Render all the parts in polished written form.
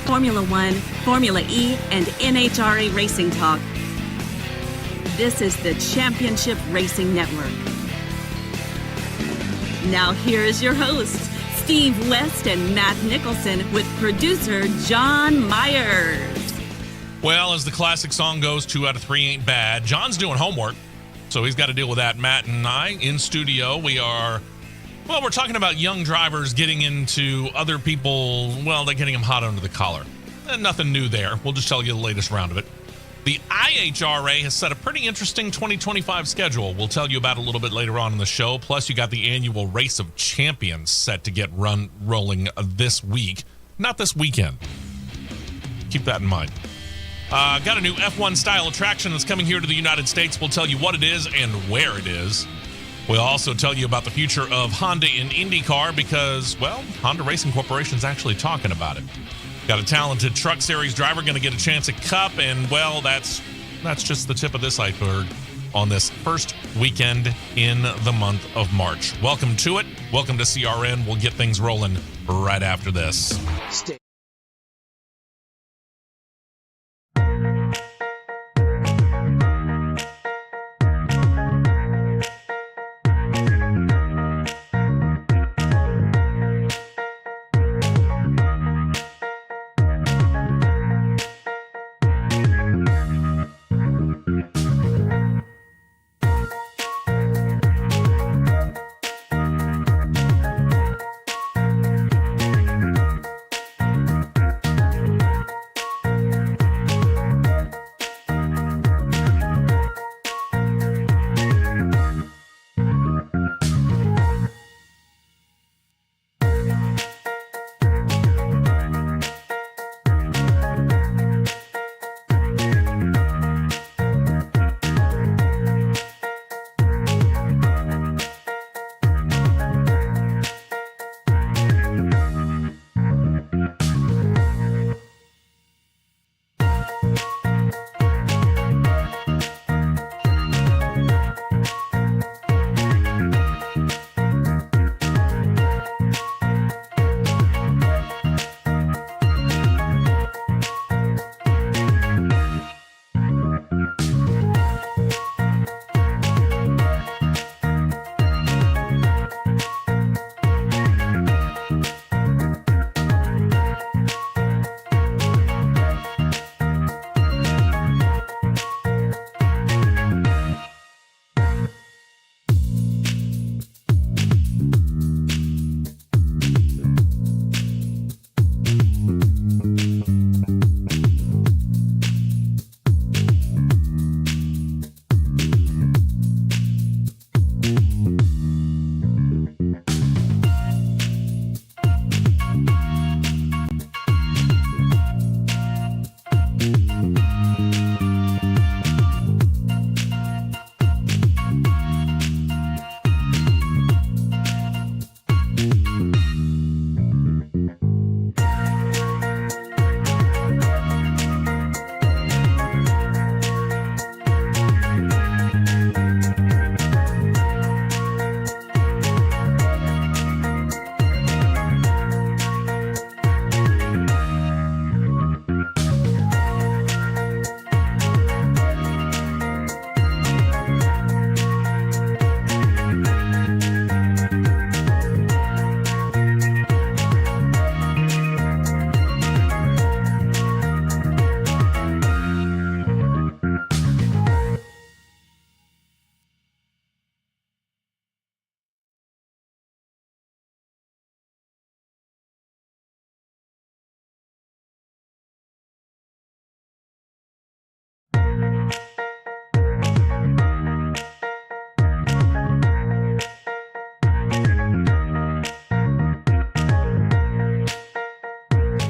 Formula One, Formula E, and NHRA racing talk. This is the Championship Racing Network. Now here is your hosts, Steve West and Matt Nicholson, with producer John Myers. Well, as the classic song goes, 2 out of 3 ain't bad. John's doing homework, so he's got to deal with that. Matt and I in studio, we're talking about young drivers getting into other people, they're getting them hot under the collar. Nothing new there. We'll just tell you the latest round of it. The NHRA has set a pretty interesting 2025 schedule. We'll tell you about it a little bit later on in the show. Plus, you got the annual Race of Champions set to get rolling this week. Not this weekend. Keep that in mind. Got a new F1 style attraction that's coming here to the United States. We'll tell you what it is and where it is. We'll also tell you about the future of Honda in Indycar because, Honda Racing Corporation is actually talking about it. Got a talented Truck Series driver going to get a chance at Cup, and, that's just the tip of this iceberg on this first weekend in the month of March. Welcome to it. Welcome to CRN. We'll get things rolling right after this.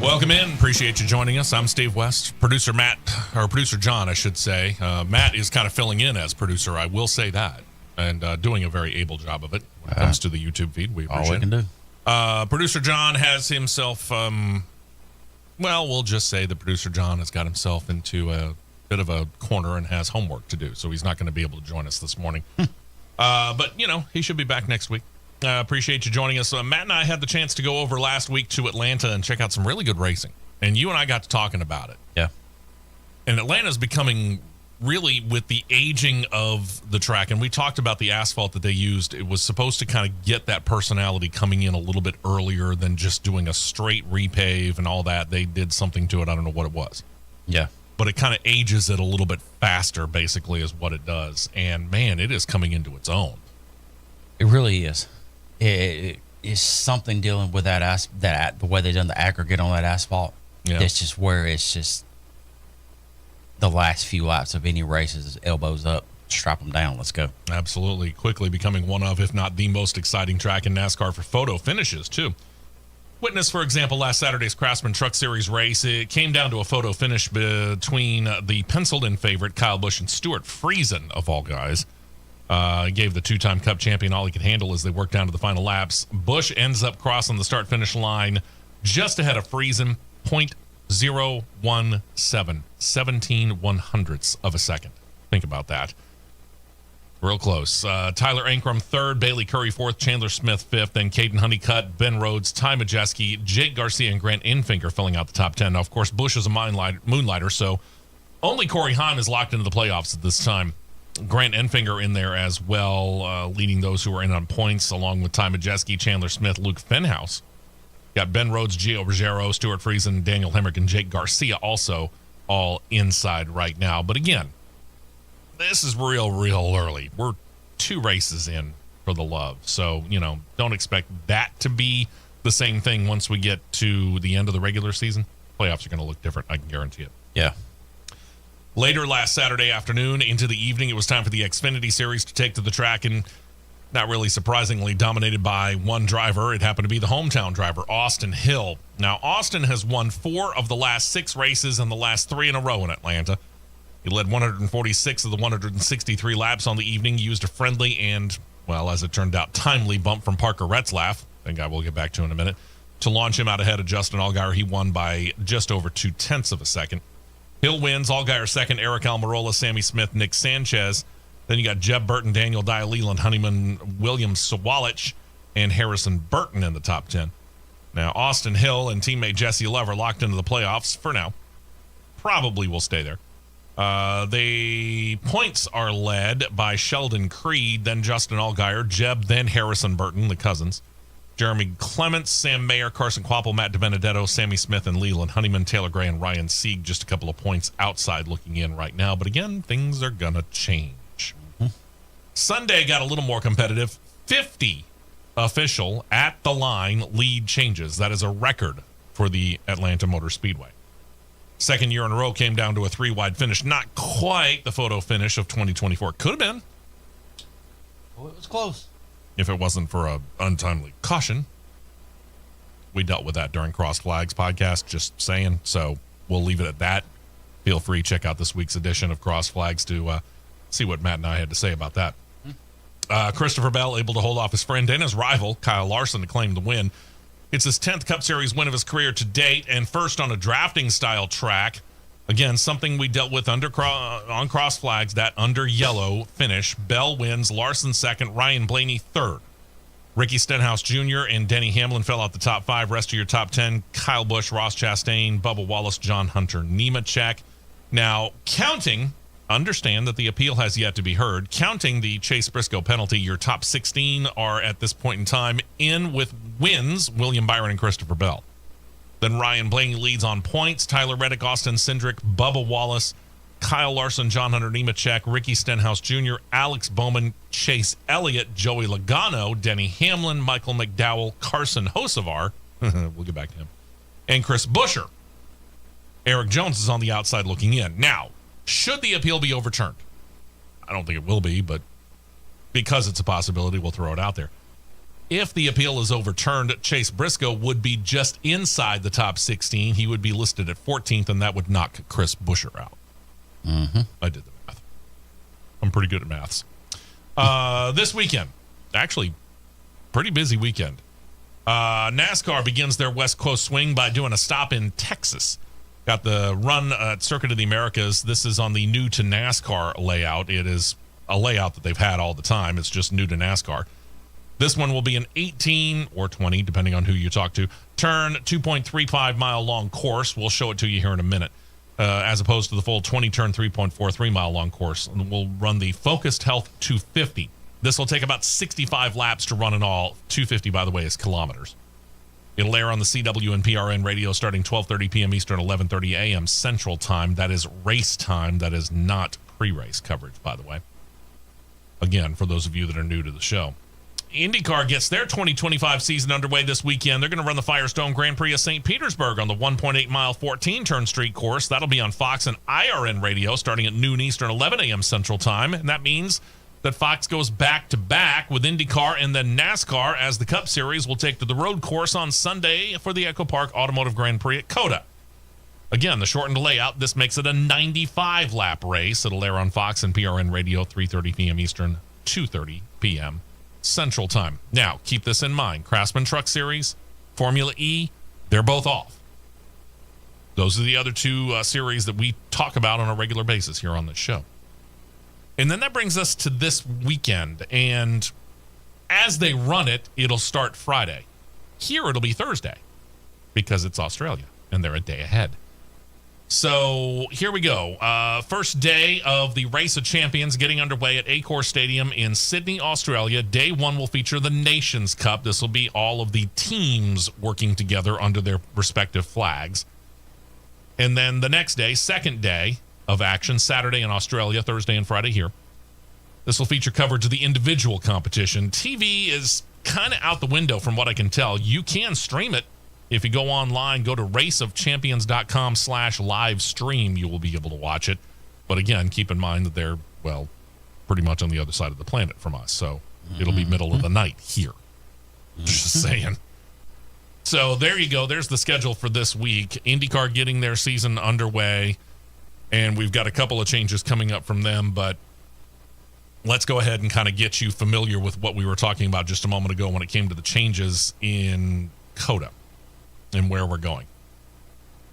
Welcome in. Appreciate you joining us. I'm Steve West. Producer John, I should say. Matt is kind of filling in as producer. I will say that. And doing a very able job of it when it comes to the YouTube feed. We appreciate all we can do. Producer John has himself, we'll just say that producer John has got himself into a bit of a corner and has homework to do. So he's not going to be able to join us this morning. But, he should be back next week. Appreciate you joining us. Matt and I had the chance to go over last week to Atlanta and check out some really good racing. and you and I got to talking about it. Yeah. And Atlanta's becoming really, with the aging of the track, and we talked about the asphalt that they used, it was supposed to kind of get that personality coming in a little bit earlier than just doing a straight repave and all that. They did something to it. I don't know what it was. Yeah. But it kind of ages it a little bit faster, basically, is what it does. And, man, it is coming into its own. It really is. It is something dealing with that the way they done the aggregate on that asphalt. Yeah. That's just where it's just the last few laps of any races is elbows up, strap them down, let's go. Absolutely. Quickly becoming one of, if not the most exciting track in NASCAR for photo finishes, too. Witness, for example, last Saturday's Craftsman Truck Series race. It came down to a photo finish between the penciled-in favorite, Kyle Busch, and Stuart Friesen, of all guys. Gave the two-time Cup champion all he could handle as they worked down to the final laps. Busch ends up crossing the start-finish line just ahead of Friesen, 0.017, 17/100ths of a second. Think about that. Real close. Tyler Ankrum third, Bailey Curry fourth, Chandler Smith fifth, then Caden Honeycutt, Ben Rhodes, Ty Majeski, Jake Garcia, and Grant Enfinger filling out the top 10. Now, of course, Busch is a moonlighter, so only Corey Heim is locked into the playoffs at this time. Grant Enfinger in there as well, leading those who are in on points, along with Ty Majeski, Chandler Smith, Luke Fenhouse. Got Ben Rhodes, Gio Ruggiero, Stuart Friesen, Daniel Hemrick, and Jake Garcia also all inside right now. But again, this is real early. We're 2 races in for the love. So, don't expect that to be the same thing once we get to the end of the regular season. Playoffs are going to look different, I can guarantee it. Yeah. Later last Saturday afternoon into the evening, it was time for the Xfinity Series to take to the track, and not really surprisingly dominated by one driver. It happened to be the hometown driver, Austin Hill. Now, Austin has won 4 of the last 6 races and the last 3 in a row in Atlanta. He led 146 of the 163 laps on the evening, used a friendly and, well, as it turned out, timely bump from Parker Retzlaff, a guy we'll get back to in a minute, to launch him out ahead of Justin Allgaier. He won by just over 0.2 of a second. Hill wins, Allgaier second, Eric Almirola, Sammy Smith, Nick Sanchez. Then you got Jeb Burton, Daniel Dye, Leland Honeyman, William Sawalich, and Harrison Burton in the top 10. Now, Austin Hill and teammate Jesse Love are locked into the playoffs for now. Probably will stay there. The points are led by Sheldon Creed, then Justin Allgaier, Jeb, then Harrison Burton, the cousins. Jeremy Clements, Sam Mayer, Carson Quapple, Matt DiBenedetto, Sammy Smith, and Leland Honeyman, Taylor Gray, and Ryan Sieg. Just a couple of points outside looking in right now. But again, things are going to change. Mm-hmm. Sunday got a little more competitive. 50 official at the line lead changes. That is a record for the Atlanta Motor Speedway. Second year in a row came down to a 3-wide finish. Not quite the photo finish of 2024. Could have been. Well, it was close. If it wasn't for a untimely caution. We dealt with that during Cross Flags podcast, just saying. So we'll leave it at that. Feel free to check out this week's edition of Cross Flags to see what Matt and I had to say about that. Christopher Bell able to hold off his friend and his rival, Kyle Larson, to claim the win. It's his 10th Cup Series win of his career to date, and first on a drafting-style track. Again, something we dealt with on Cross Flags, that under yellow finish. Bell wins, Larson second, Ryan Blaney third. Ricky Stenhouse Jr. and Denny Hamlin fell out the top 5. Rest of your top 10, Kyle Busch, Ross Chastain, Bubba Wallace, John Hunter Nemechek. Now, counting, understand that the appeal has yet to be heard. Counting the Chase Briscoe penalty, your top 16 are at this point in time in with wins, William Byron and Christopher Bell. Then Ryan Blaney leads on points. Tyler Reddick, Austin Cindric, Bubba Wallace, Kyle Larson, John Hunter Nemechek, Ricky Stenhouse Jr., Alex Bowman, Chase Elliott, Joey Logano, Denny Hamlin, Michael McDowell, Carson Hocevar, we'll get back to him, and Chris Buescher. Eric Jones is on the outside looking in. Now, should the appeal be overturned? I don't think it will be, but because it's a possibility, we'll throw it out there. If the appeal is overturned, Chase Briscoe would be just inside the top 16. He would be listed at 14th, and that would knock Chris Buescher out. Mm-hmm. I did the math. I'm pretty good at maths. This weekend, actually, pretty busy weekend. NASCAR begins their West Coast swing by doing a stop in Texas. Got the run at Circuit of the Americas. This is on the new to NASCAR layout. It is a layout that they've had all the time. It's just new to NASCAR. This one will be an 18 or 20, depending on who you talk to, turn 2.35 mile long course. We'll show it to you here in a minute, as opposed to the full 20 turn 3.43 mile long course. And we'll run the Focused Health 250. This will take about 65 laps to run in all. 250, by the way, is kilometers. It'll air on the CW and PRN radio starting 12:30 p.m. Eastern, 11:30 a.m. Central Time. That is race time. That is not pre-race coverage, by the way. Again, for those of you that are new to the show. Indycar gets their 2025 season underway this weekend. They're going to run the Firestone Grand Prix of St. Petersburg on the 1.8-mile 14-turn street course. That'll be on Fox and IRN radio starting at noon Eastern, 11 a.m. Central Time. And that means that Fox goes back-to-back with IndyCar and then NASCAR, as the Cup Series will take to the road course on Sunday for the Echo Park Automotive Grand Prix at COTA. Again, the shortened layout, this makes it a 95-lap race. It'll air on Fox and PRN radio 3:30 p.m. Eastern, 2:30 p.m. Central Time. Now, keep this in mind. Craftsman Truck Series, Formula E, they're both off. Those are the other two series that we talk about on a regular basis here on this show. And then that brings us to this weekend. And as they run it, it'll start Friday. Here it'll be Thursday because it's Australia and they're a day ahead. So here we go. First day of the Race of Champions getting underway at Accor Stadium in Sydney, Australia. Day one will feature the Nations Cup. This will be all of the teams working together under their respective flags. And then the next day, second day of action, Saturday in Australia, Thursday and Friday here. This will feature coverage of the individual competition. TV is kind of out the window from what I can tell. You can stream it. If you go online, go to raceofchampions.com/live stream, you will be able to watch it. But again, keep in mind that they're, well, pretty much on the other side of the planet from us. So it'll be middle of the night here. Just saying. So there you go. There's the schedule for this week. IndyCar getting their season underway. And we've got a couple of changes coming up from them. But let's go ahead and kind of get you familiar with what we were talking about just a moment ago when it came to the changes in COTA and where we're going.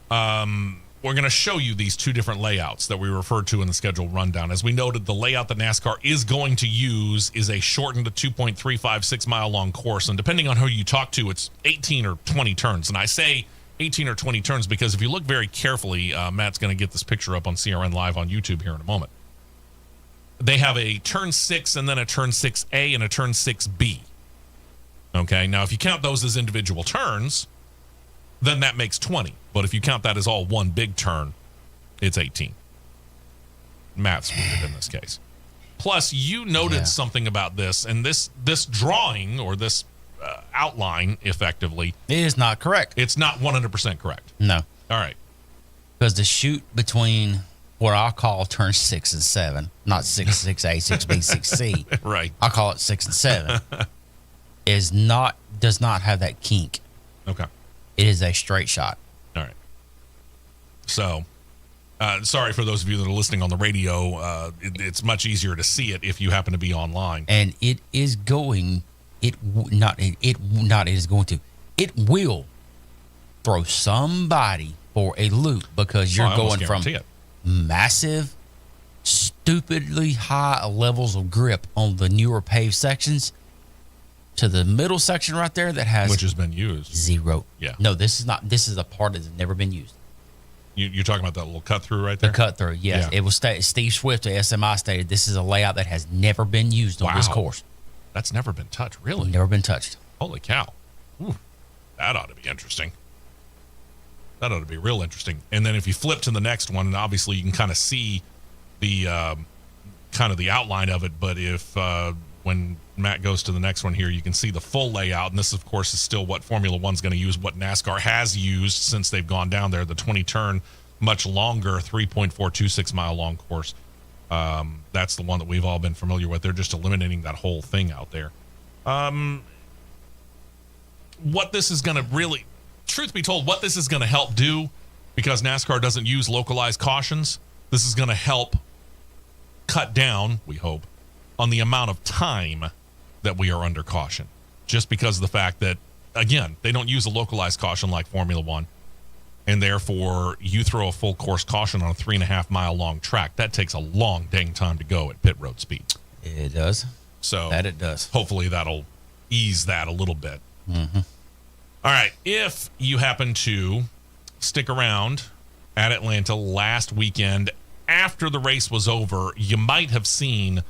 We're going to show you these two different layouts that we referred to in the schedule rundown. As we noted, the layout that NASCAR is going to use is a shortened 2.356 mile long course. And depending on who you talk to, it's 18 or 20 turns. And I say 18 or 20 turns because if you look very carefully, Matt's going to get this picture up on CRN Live on YouTube here in a moment. They have a turn 6 and then a turn 6A and a turn 6B. Okay, now if you count those as individual turns, then that makes 20. But if you count that as all one big turn, it's 18. Math's weird in this case. Plus, you noted something about this, and this drawing or this outline, effectively, It is not correct. it's not 100% correct. No. All right. Because the chute between what I'll call turn 6 and 7, not 6A, 6B, 6C. Right. I'll call it 6 and 7, does not have that kink. Okay. It is a straight shot. All right. So, sorry for those of you that are listening on the radio. It's much easier to see it if you happen to be online. And it is going, it will throw somebody for a loop because you're I almost going from guarantee it. massive, stupidly high levels of grip on the newer paved sections to the middle section right there that has Which has been used. zero. Yeah. No, this is not. This is a part that's never been used. You're talking about that little cut through right there? The cut through, yes. Yeah. It was Steve Swift at SMI stated this is a layout that has never been used on this course. That's never been touched, really? Never been touched. Holy cow. Ooh, that ought to be interesting. That ought to be real interesting. And then if you flip to the next one, and obviously you can kind of see the kind of the outline of it, but if when Matt goes to the next one here, you can see the full layout. And this, of course, is still what Formula One's going to use, what NASCAR has used since they've gone down there, the 20-turn, much longer, 3.426 mile long course. That's the one that we've all been familiar with. They're just eliminating that whole thing out there. What this is going to really, truth be told, what this is going to help do, because NASCAR doesn't use localized cautions, this is going to help cut down, we hope, on the amount of time that we are under caution. Just because of the fact that, again, they don't use a localized caution like Formula One. And therefore, you throw a full course caution on a 3.5 mile long track. That takes a long dang time to go at pit road speed. It does. So that it does. Hopefully that'll ease that a little bit. Mm-hmm. All right. If you happen to stick around at Atlanta last weekend after the race was over, you might have seen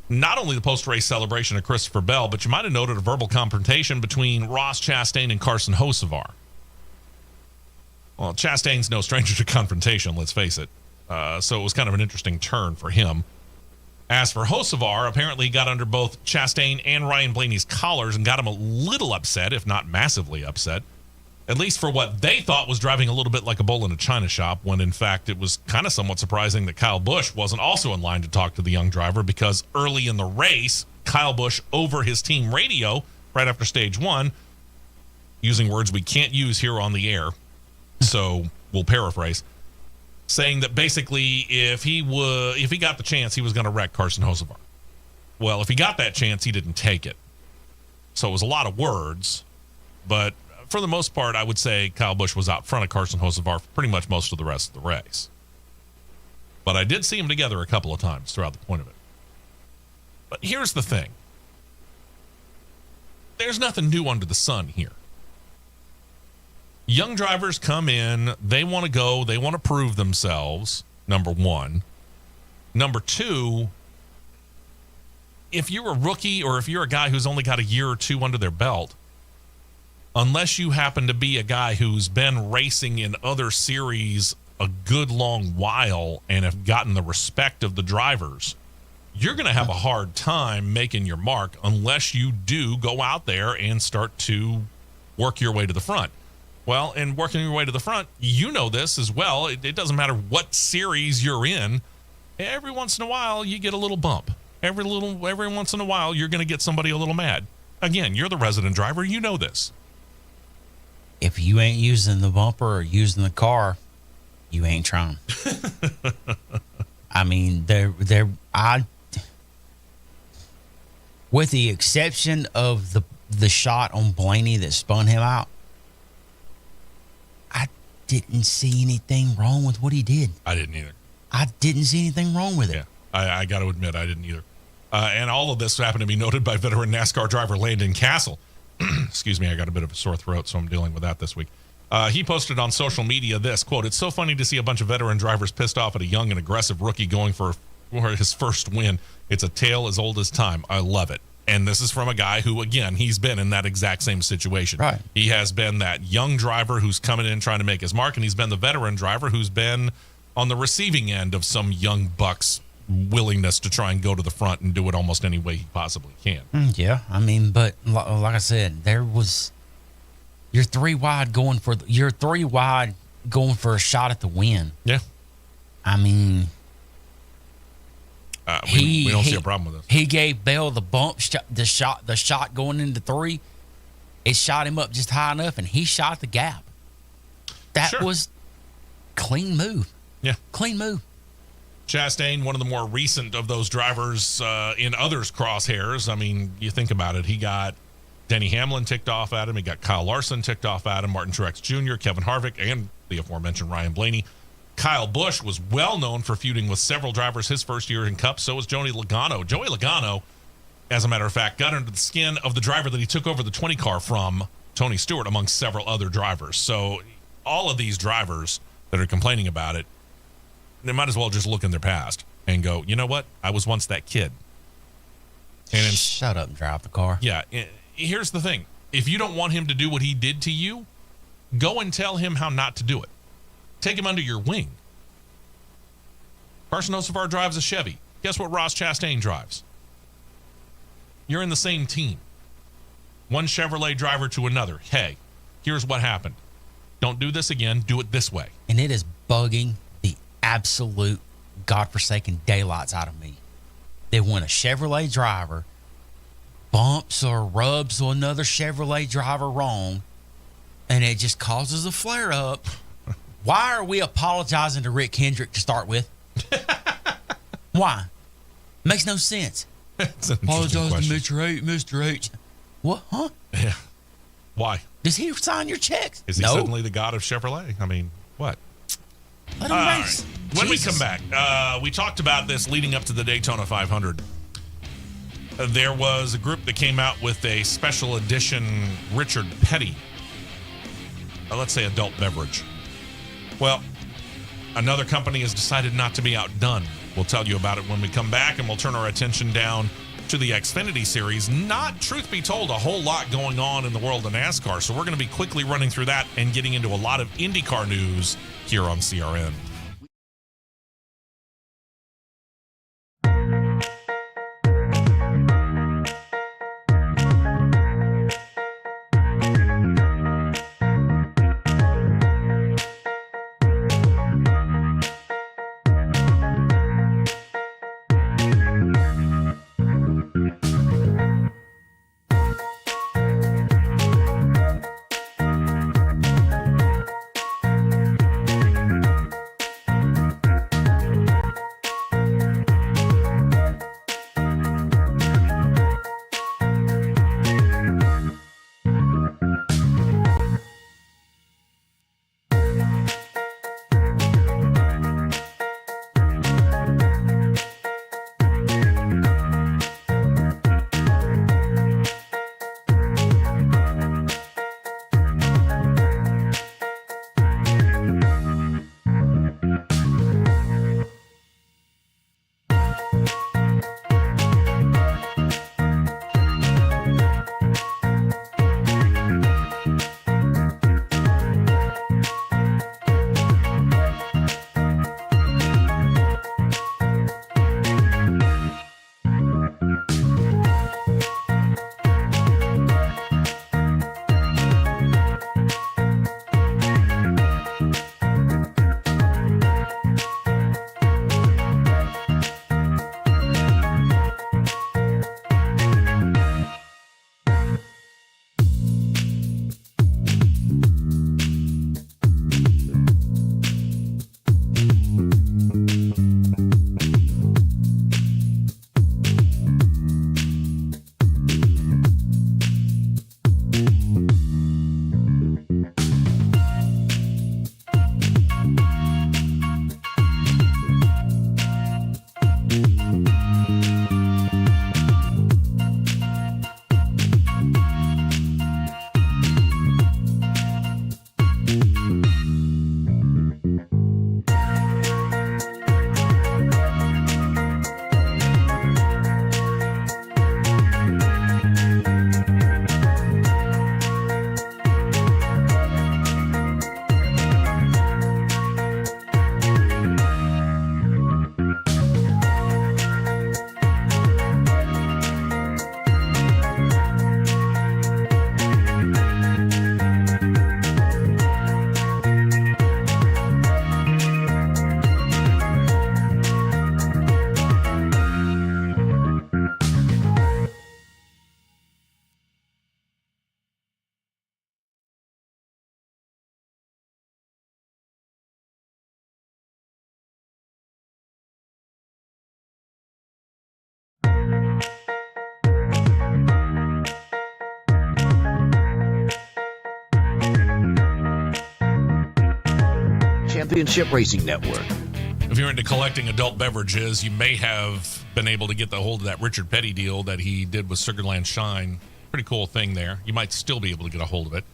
not only the post-race celebration of Christopher Bell, but you might have noted a verbal confrontation between Ross Chastain and Carson Hocevar. Well, Chastain's no stranger to confrontation, let's face it. So it was kind of an interesting turn for him. As for Hocevar, apparently he got under both Chastain and Ryan Blaney's collars and got him a little upset, if not massively upset, at least for what they thought was driving a little bit like a bull in a china shop, when in fact it was kind of somewhat surprising that Kyle Busch wasn't also in line to talk to the young driver, because early in the race, Kyle Busch, over his team radio right after stage one, using words we can't use here on the air, so we'll paraphrase, saying that basically if he got the chance, he was going to wreck Carson Hocevar. Well, if he got that chance, he didn't take it. So it was a lot of words, but for the most part, I would say Kyle Busch was out front of Carson Hocevar for pretty much most of the rest of the race. But I did see them together a couple of times throughout the point of it. But here's the thing. There's nothing new under the sun here. Young drivers come in, they want to go, they want to prove themselves, number one. Number two, if you're a rookie or if you're a guy who's only got a year or two under their belt, unless you happen to be a guy who's been racing in other series a good long while and have gotten the respect of the drivers, you're going to have a hard time making your mark unless you do go out there and start to work your way to the front. Well, and working your way to the front, you know this as well. It doesn't matter what series you're in. Every once in a while, you get a little bump. Every once in a while, you're going to get somebody a little mad. Again, you're the resident driver. You know this. If you ain't using the bumper or using the car, you ain't trying. I mean, with the exception of the shot on Blaney that spun him out, I didn't see anything wrong with what he did. I didn't either. I didn't see anything wrong with it. Yeah, I got to admit, I didn't either. And all of this happened to be noted by veteran NASCAR driver Landon Castle. Excuse me, I got a bit of a sore throat, so I'm dealing with that this week. He posted on social media this, quote, "It's so funny to see a bunch of veteran drivers pissed off at a young and aggressive rookie going for his first win. It's a tale as old as time. I love it." And this is from a guy who, again, he's been in that exact same situation. Right. He has been that young driver who's coming in trying to make his mark, and he's been the veteran driver who's been on the receiving end of some young buck's willingness to try and go to the front and do it almost any way he possibly can. Yeah, I mean, but like I said, you're three wide going for a shot at the win. Yeah. I mean, we don't see a problem with this. He gave Bell the bump, the shot going into three. It shot him up just high enough, and he shot the gap. That was clean move. Yeah. Clean move. Chastain, one of the more recent of those drivers in others' crosshairs. I mean, you think about it. He got Denny Hamlin ticked off at him. He got Kyle Larson ticked off at him, Martin Truex Jr., Kevin Harvick, and the aforementioned Ryan Blaney. Kyle Busch was well known for feuding with several drivers his first year in Cup. So was Joey Logano. Joey Logano, as a matter of fact, got under the skin of the driver that he took over the 20 car from, Tony Stewart, among several other drivers. So all of these drivers that are complaining about it, they might as well just look in their past and go, you know what? I was once that kid. And shut up and drive the car. Yeah. Here's the thing. If you don't want him to do what he did to you, go and tell him how not to do it. Take him under your wing. Carson Hocevar drives a Chevy. Guess what Ross Chastain drives? You're in the same team. One Chevrolet driver to another. Hey, here's what happened. Don't do this again. Do it this way. And it is bugging the absolute godforsaken daylights out of me that when a Chevrolet driver bumps or rubs another Chevrolet driver wrong and it just causes a flare up, why are we apologizing to Rick Hendrick to start with? Why? Makes no sense. Apologize to Mr. H. What? Huh? Yeah. Why? Does he sign your checks? Is he suddenly the god of Chevrolet? I mean, what? Let him race. When we come back, we talked about this leading up to the Daytona 500. there was a group that came out with a special edition Richard Petty, let's say adult beverage. Well, another company has decided not to be outdone. We'll tell you about it when we come back, and we'll turn our attention down to the Xfinity Series. Not, truth be told, a whole lot going on in the world of NASCAR, so we're going to be quickly running through that and getting into a lot of IndyCar news here on CRN. Championship Racing Network. If you're into collecting adult beverages, you may have been able to get the hold of that Richard Petty deal that he did with Sugarland Shine. Pretty cool thing there. You might still be able to get a hold of it.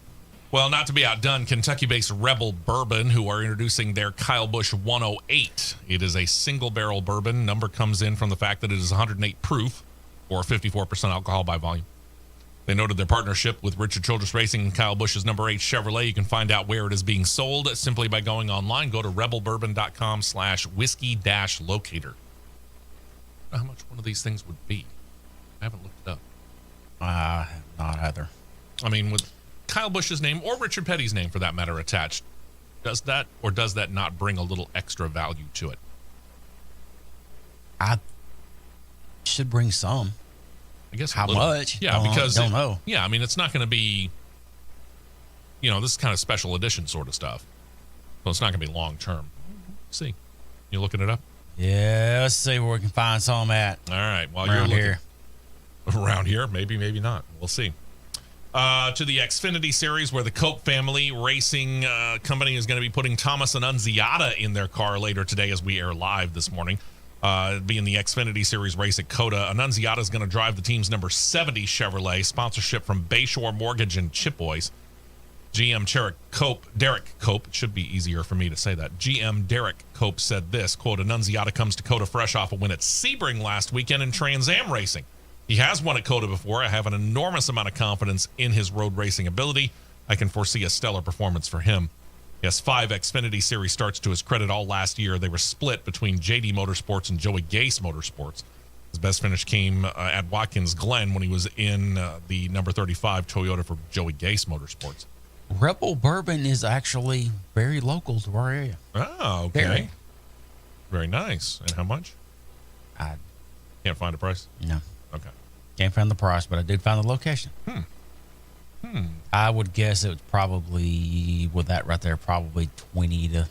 Well, not to be outdone, Kentucky-based Rebel Bourbon, who are introducing their Kyle Busch 108. It is a single barrel bourbon. Number comes in from the fact that it is 108 proof, or 54% alcohol by volume. They noted their partnership with Richard Childress Racing and Kyle Busch's number 8 Chevrolet. You can find out where it is being sold simply by going online. Go to rebelbourbon.com/whiskey-locator. How much one of these things would be? I haven't looked it up. Not either. I mean, with Kyle Busch's name or Richard Petty's name for that matter attached, does that or does that not bring a little extra value to it? I should bring some. I guess how much? Yeah, because don't know. Yeah, I mean, it's not going to be, this is kind of special edition sort of stuff. So it's not going to be long term. See, you looking it up? Yeah, let's see where we can find some at. All right, while around you're here. Around here, maybe not. We'll see. To the Xfinity Series, where the Koch family racing company is going to be putting Thomas and Annunziata in their car later today as we air live this morning. being the Xfinity Series race at COTA. Annunziata is going to drive the team's number 70 Chevrolet, sponsorship from Bayshore Mortgage and Chip Boys. GM Derek Cope, it should be easier for me to say that. GM Derek Cope said this, quote, Annunziata comes to COTA fresh off a win at Sebring last weekend in Trans Am racing. He has won at COTA before. I have an enormous amount of confidence in his road racing ability. I can foresee a stellar performance for him. He has 5 Xfinity Series starts to his credit all last year. They were split between JD Motorsports and Joey Gase Motorsports. His best finish came at Watkins Glen when he was in the number 35 Toyota for Joey Gase Motorsports. Rebel Bourbon is actually very local to our area. Oh, okay. Very nice. And how much? I can't find a price? No. Okay. Can't find the price, but I did find the location. I would guess it was probably, with that right there, probably 20 to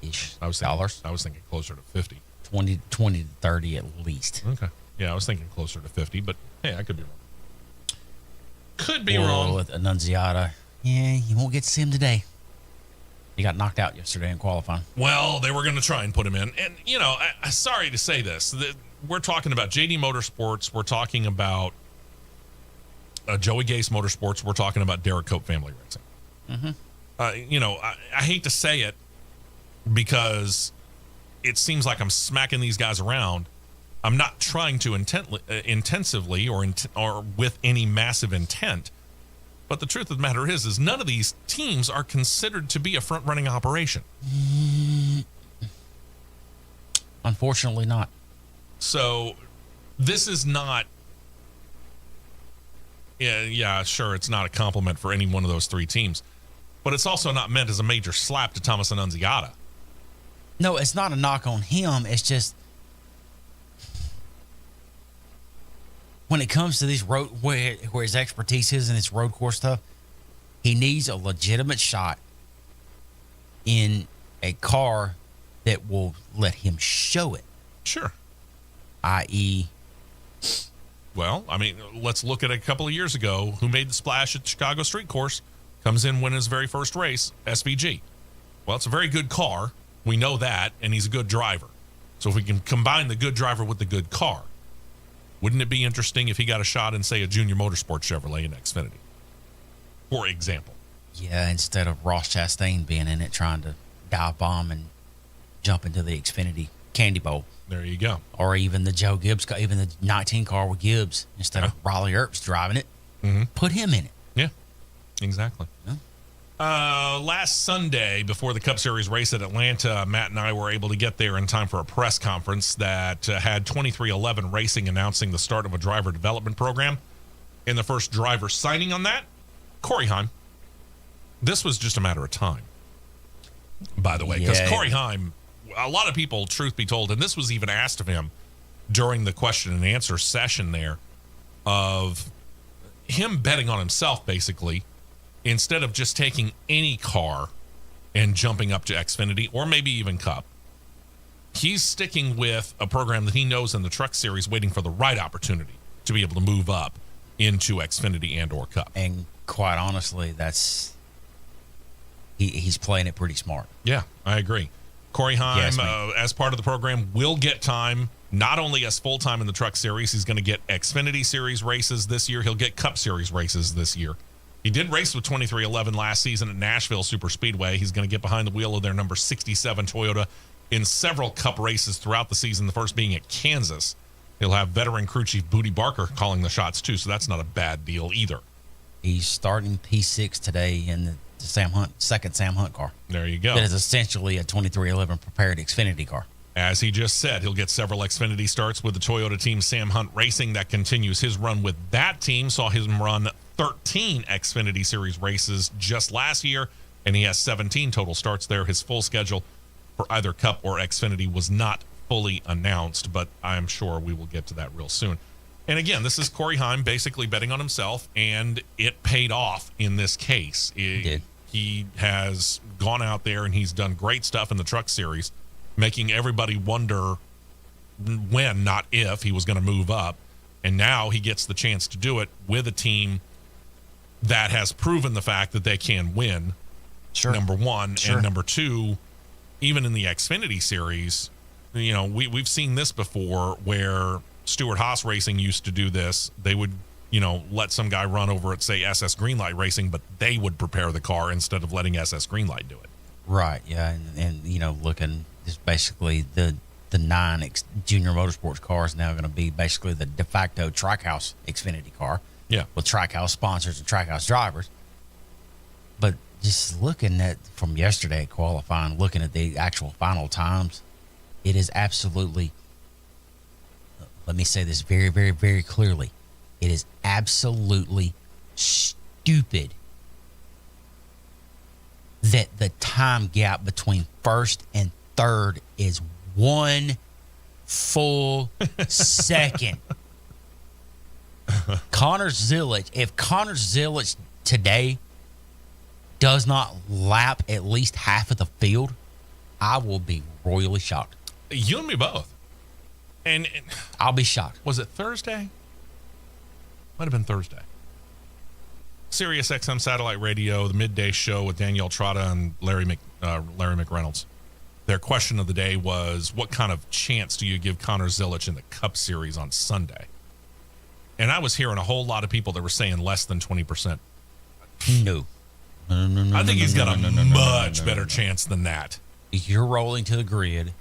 ish dollars. I was thinking closer to 50. 20 to 30 at least. Okay. Yeah, I was thinking closer to 50, but hey, I could be wrong. Could be wrong. With Annunziata, yeah, you won't get to see him today. He got knocked out yesterday in qualifying. Well, they were going to try and put him in. And, you know, I'm sorry to say this. We're talking about JD Motorsports. We're talking about Joey Gase Motorsports. We're talking about Derek Cope Family Racing. You know, I hate to say it because it seems like I'm smacking these guys around. I'm not trying to intensively or with any massive intent. But the truth of the matter is none of these teams are considered to be a front-running operation. Unfortunately not. So this is not, yeah, sure, it's not a compliment for any one of those 3 teams. But it's also not meant as a major slap to Thomas Annunziata. No, it's not a knock on him. It's just, when it comes to these road, where his expertise is in this road course stuff, he needs a legitimate shot in a car that will let him show it. Sure. I.e., well, I mean, let's look at a couple of years ago. Who made the splash at the Chicago Street Course? Comes in, win his very first race, SVG. Well, it's a very good car. We know that, and he's a good driver. So if we can combine the good driver with the good car, wouldn't it be interesting if he got a shot in, say, a Junior Motorsports Chevrolet in Xfinity, for example? Yeah, instead of Ross Chastain being in it trying to dive bomb and jump into the Xfinity Candy Bowl. There you go. Or even the Joe Gibbs, even the 19 car with Gibbs, instead of Riley Earps driving it, put him in it. Yeah, exactly. Yeah. Last Sunday, before the Cup Series race at Atlanta, Matt and I were able to get there in time for a press conference that had 2311 Racing announcing the start of a driver development program. And the first driver signing on that, Corey Heim. This was just a matter of time, by the way, because Corey Heim, a lot of people, truth be told, and this was even asked of him during the question and answer session there, of him betting on himself, basically, instead of just taking any car and jumping up to Xfinity or maybe even Cup. He's sticking with a program that he knows in the Truck Series, waiting for the right opportunity to be able to move up into Xfinity and or Cup. And quite honestly, he's playing it pretty smart. Yeah, I agree. Corey Heim, as part of the program, will get time, not only as full-time in the Truck Series. He's going to get Xfinity Series races this year. He'll get Cup Series races this year. He did race with 2311 last season at Nashville Super Speedway. He's going to get behind the wheel of their number 67 Toyota in several Cup races throughout the season, the first being at Kansas. He'll have veteran crew chief Booty Barker calling the shots, too, so that's not a bad deal either. He's starting P6 today in the second Sam Hunt car. There you go. That is essentially a 2311 prepared Xfinity car. As he just said, he'll get several Xfinity starts with the Toyota team Sam Hunt Racing. That continues his run with that team. Saw him run 13 Xfinity Series races just last year, and he has 17 total starts there. His full schedule for either Cup or Xfinity was not fully announced, but I'm sure we will get to that real soon. And again, this is Corey Heim basically betting on himself, and it paid off in this case. He has gone out there and he's done great stuff in the Truck Series, making everybody wonder when, not if, he was going to move up. And now he gets the chance to do it with a team that has proven the fact that they can win, number one. And number two, even in the Xfinity Series, we've seen this before where Stewart Haas Racing used to do this. They would, let some guy run over at, say, SS Greenlight Racing, but they would prepare the car instead of letting SS Greenlight do it. Right, yeah, and looking just basically the 9 junior motorsports car is now going to be basically the de facto Trackhouse Xfinity car. Yeah, with Trackhouse sponsors and Trackhouse drivers. But just looking at from yesterday at qualifying, looking at the actual final times, it is absolutely. Let me say this very, very, very clearly. It is absolutely stupid that the time gap between first and third is 1 full second. Connor Zilic, if Connor Zilic today does not lap at least half of the field, I will be royally shocked. You and me both. And I'll be shocked. Was it Thursday? Might have been Thursday. Sirius XM Satellite Radio, the midday show with Danielle Trotta and Larry McReynolds. Their question of the day was, what kind of chance do you give Connor Zilic in the Cup Series on Sunday? And I was hearing a whole lot of people that were saying less than 20%. No. I think he's got a much better chance than that. You're rolling to the grid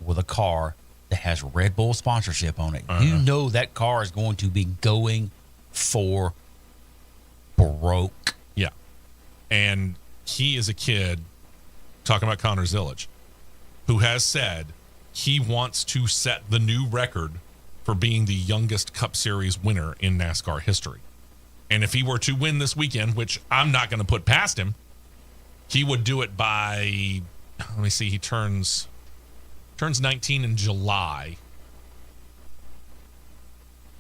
with a car that has Red Bull sponsorship on it. You know that car is going to be going for broke. Yeah. And he is a kid, talking about Connor Zilic, who has said he wants to set the new record for being the youngest Cup Series winner in NASCAR history. And if he were to win this weekend, which I'm not going to put past him, he would do it by, let me see, he turns 19 in July.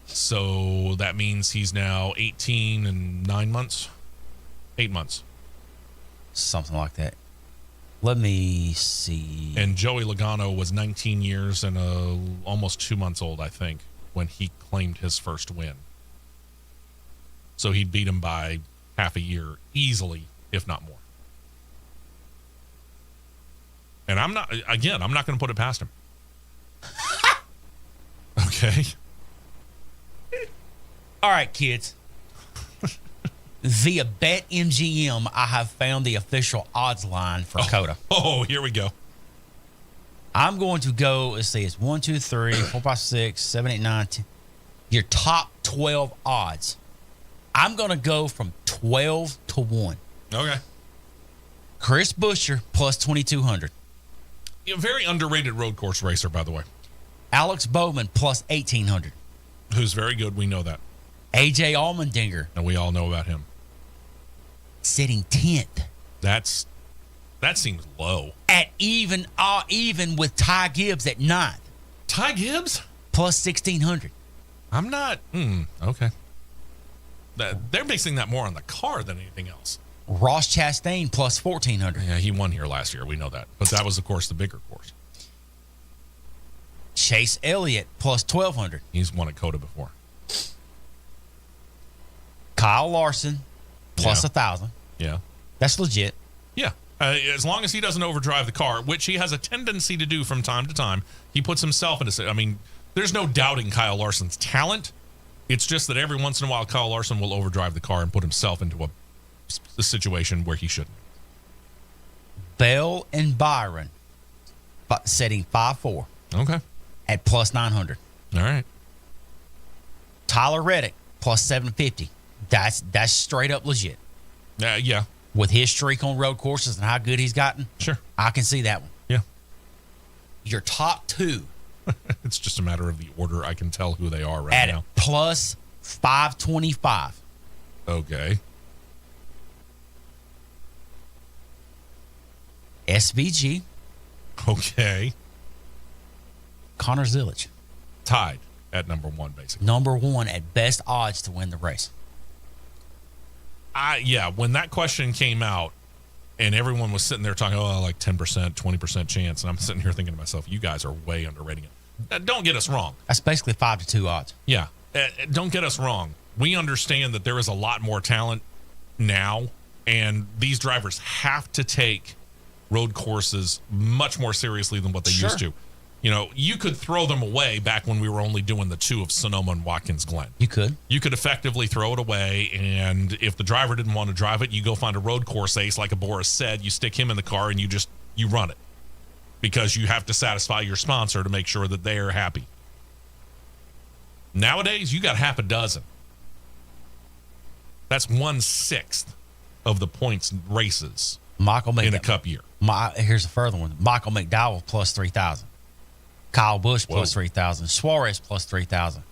So that means he's now 18 and 9 months, 8 months. Something like that. Let me see. And Joey Logano was 19 years and almost 2 months old, I think, when he claimed his first win. So he'd beat him by half a year easily, if not more. And I'm not going to put it past him. Okay. All right, kids. Via BetMGM, I have found the official odds line for COTA. Oh, here we go. I'm going to go, let's see, it's 1, 2, 3, 4, 5, 6, 7, 8, 9, 10. Your top 12 odds. I'm going to go from 12 to 1. Okay. Chris Buescher plus 2,200. A very underrated road course racer, by the way. Alex Bowman plus 1,800. Who's very good. We know that. AJ Allmendinger. And we all know about him. Sitting 10th. That seems low. At even with Ty Gibbs at 9th. Ty Gibbs? Plus 1,600. I'm not. Okay. They're basing that more on the car than anything else. Ross Chastain plus 1,400. Yeah, he won here last year. We know that. But that was, of course, the bigger course. Chase Elliott plus 1,200. He's won at COTA before. Kyle Larson plus 1,000. Yeah. That's legit. Yeah. As long as he doesn't overdrive the car, which he has a tendency to do from time to time, he puts himself into. I mean, there's no doubting Kyle Larson's talent. It's just that every once in a while, Kyle Larson will overdrive the car and put himself into a situation where he shouldn't. Bell and Byron setting 5-4. Okay. At plus 900. All right. Tyler Reddick plus 750. That's straight up legit. Yeah. With his streak on road courses and how good he's gotten. Sure. I can see that one. Yeah. Your top 2. It's just a matter of the order. I can tell who they are right now. At plus 525. Okay. SVG. Okay. Connor Zilic. Tied at number 1, basically. Number 1 at best odds to win the race. When that question came out and everyone was sitting there talking, like 10%, 20% chance. And I'm sitting here thinking to myself, you guys are way underrating it. Don't get us wrong. That's basically 5-2 odds. Yeah. Don't get us wrong. We understand that there is a lot more talent now, and these drivers have to take road courses much more seriously than what they used to. You know, you could throw them away back when we were only doing the 2 of Sonoma and Watkins Glen. You could. You could effectively throw it away, and if the driver didn't want to drive it, you go find a road course ace, like Boris said. You stick him in the car, and you run it because you have to satisfy your sponsor to make sure that they are happy. Nowadays, you got half a dozen. That's 1/6 of the points races in a Cup year. Here's a further one. Michael McDowell plus 3,000. Kyle Busch plus 3,000. Suarez plus 3,000.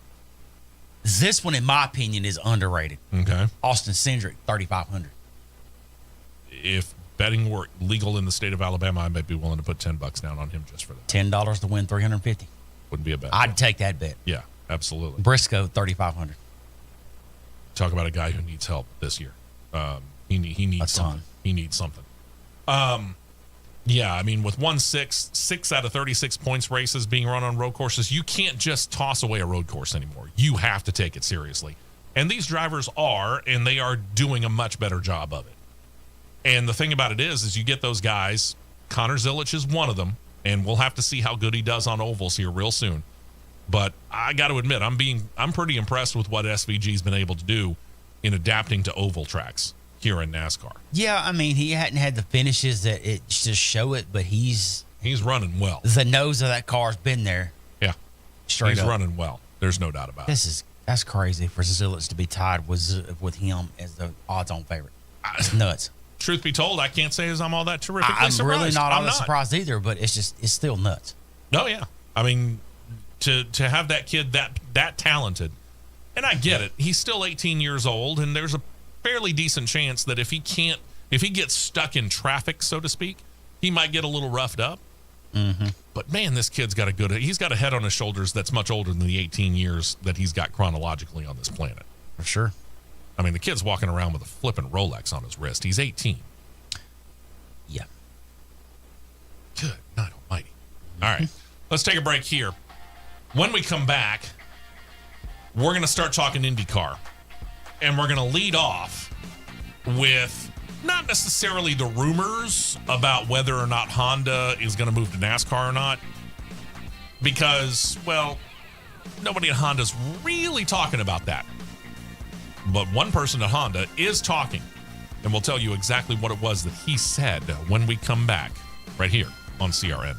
This one, in my opinion, is underrated. Okay. Austin Cindric, 3,500. If betting were legal in the state of Alabama, I might be willing to put $10 down on him just for that. $10 to win 350. Wouldn't be a bad. I'd take that bet. Yeah, absolutely. Briscoe, 3,500. Talk about a guy who needs help this year. He needs something. He needs something. Yeah, I mean, with 6 out of 36 points races being run on road courses, you can't just toss away a road course anymore. You have to take it seriously. And these drivers are, and they are doing a much better job of it. And the thing about it is you get those guys. Connor Zilic is one of them, and we'll have to see how good he does on ovals here real soon. But I got to admit, I'm pretty impressed with what SVG's been able to do in adapting to oval tracks here in NASCAR. Yeah, I mean, he hadn't had the finishes that it just show it, but he's running well. The nose of that car's been there. Yeah, straight he's up. running well. There's no doubt about it. That's crazy for Zilic to be tied with him as the odds-on favorite. It's nuts. Truth be told, I can't say as I'm all that terrifically surprised. I'm really not all that surprised either, but it's still nuts. Oh yeah, I mean, to have that kid that talented, and I get it. He's still 18 years old, and there's a fairly decent chance that if he gets stuck in traffic, so to speak, he might get a little roughed up. Mm-hmm. But man, this kid's he's got a head on his shoulders that's much older than the 18 years that he's got chronologically on this planet. For sure. I mean, the kid's walking around with a flipping Rolex on his wrist. He's 18. Yeah. Good night almighty. All right, let's take a break here. When we come back, we're going to start talking IndyCar. And we're going to lead off with not necessarily the rumors about whether or not Honda is going to move to NASCAR or not. Because, well, nobody at Honda's really talking about that. But one person at Honda is talking. And we'll tell you exactly what it was that he said when we come back right here on CRN.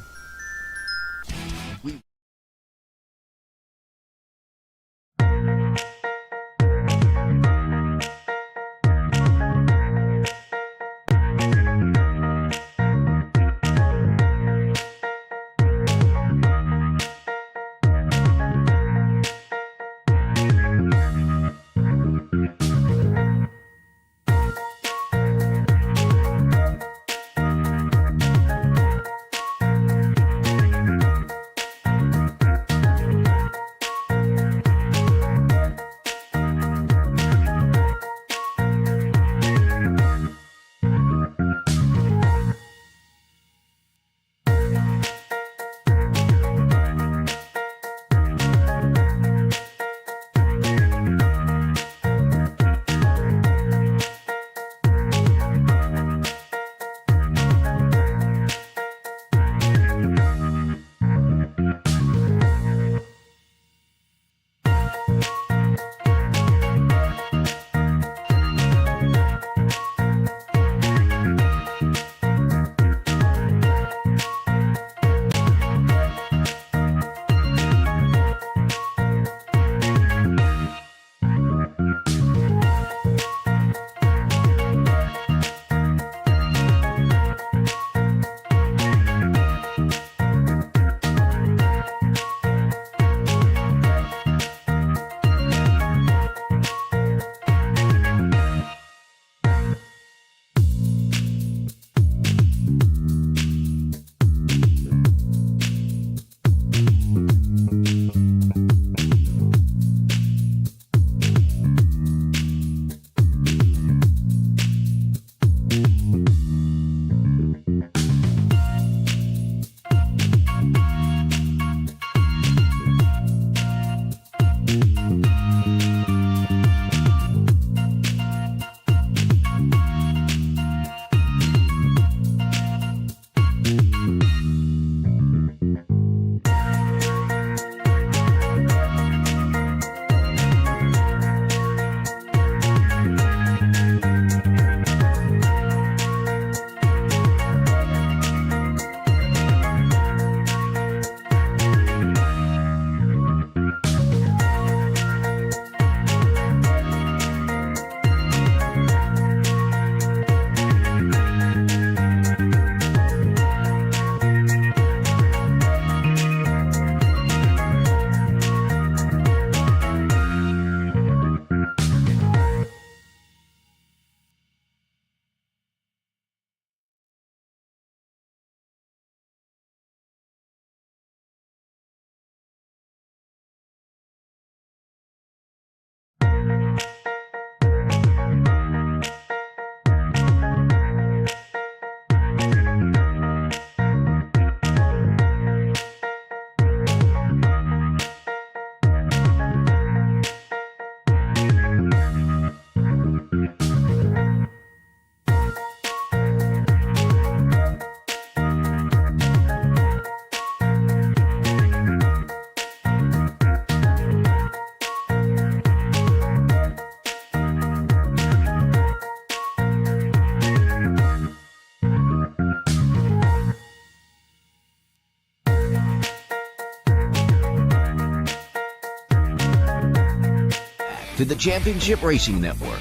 to the Championship Racing Network.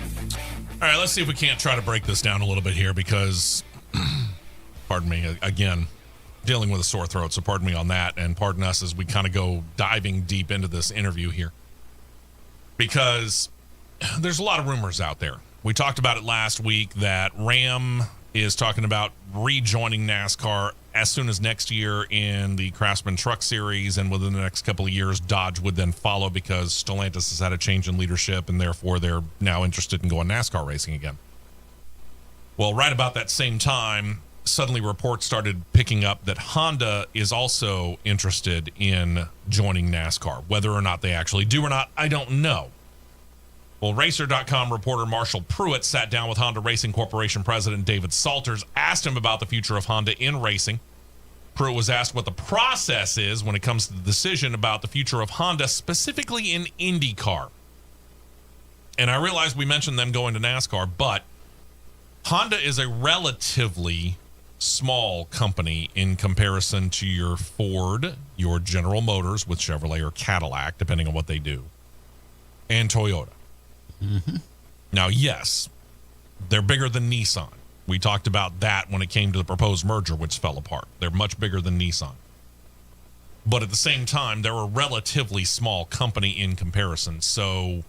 All right, let's see if we can't try to break this down a little bit here because, pardon me, again, dealing with a sore throat, so pardon me on that, and pardon us as we kind of go diving deep into this interview here. Because there's a lot of rumors out there. We talked about it last week that Ram is talking about rejoining NASCAR as soon as next year in the Craftsman Truck Series, and within the next couple of years, Dodge would then follow because Stellantis has had a change in leadership, and therefore they're now interested in going NASCAR racing again. Well, right about that same time, suddenly reports started picking up that Honda is also interested in joining NASCAR. Whether or not they actually do or not, I don't know. Well, Racer.com reporter Marshall Pruitt sat down with Honda Racing Corporation President David Salters, asked him about the future of Honda in racing. Pruitt was asked what the process is when it comes to the decision about the future of Honda, specifically in IndyCar. And I realize we mentioned them going to NASCAR, but Honda is a relatively small company in comparison to your Ford, your General Motors with Chevrolet or Cadillac, depending on what they do, and Toyota. Mm-hmm. Now, yes, they're bigger than Nissan. We talked about that when it came to the proposed merger, which fell apart. They're much bigger than Nissan. But at the same time, they're a relatively small company in comparison. So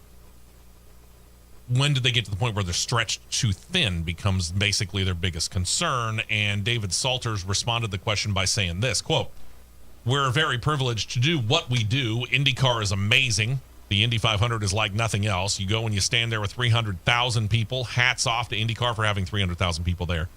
when did they get to the point where they're stretched too thin becomes basically their biggest concern. And David Salters responded to the question by saying this, quote, "We're very privileged to do what we do. IndyCar is amazing. The Indy 500 is like nothing else. You go and you stand there with 300,000 people. Hats off to IndyCar for having 300,000 people there,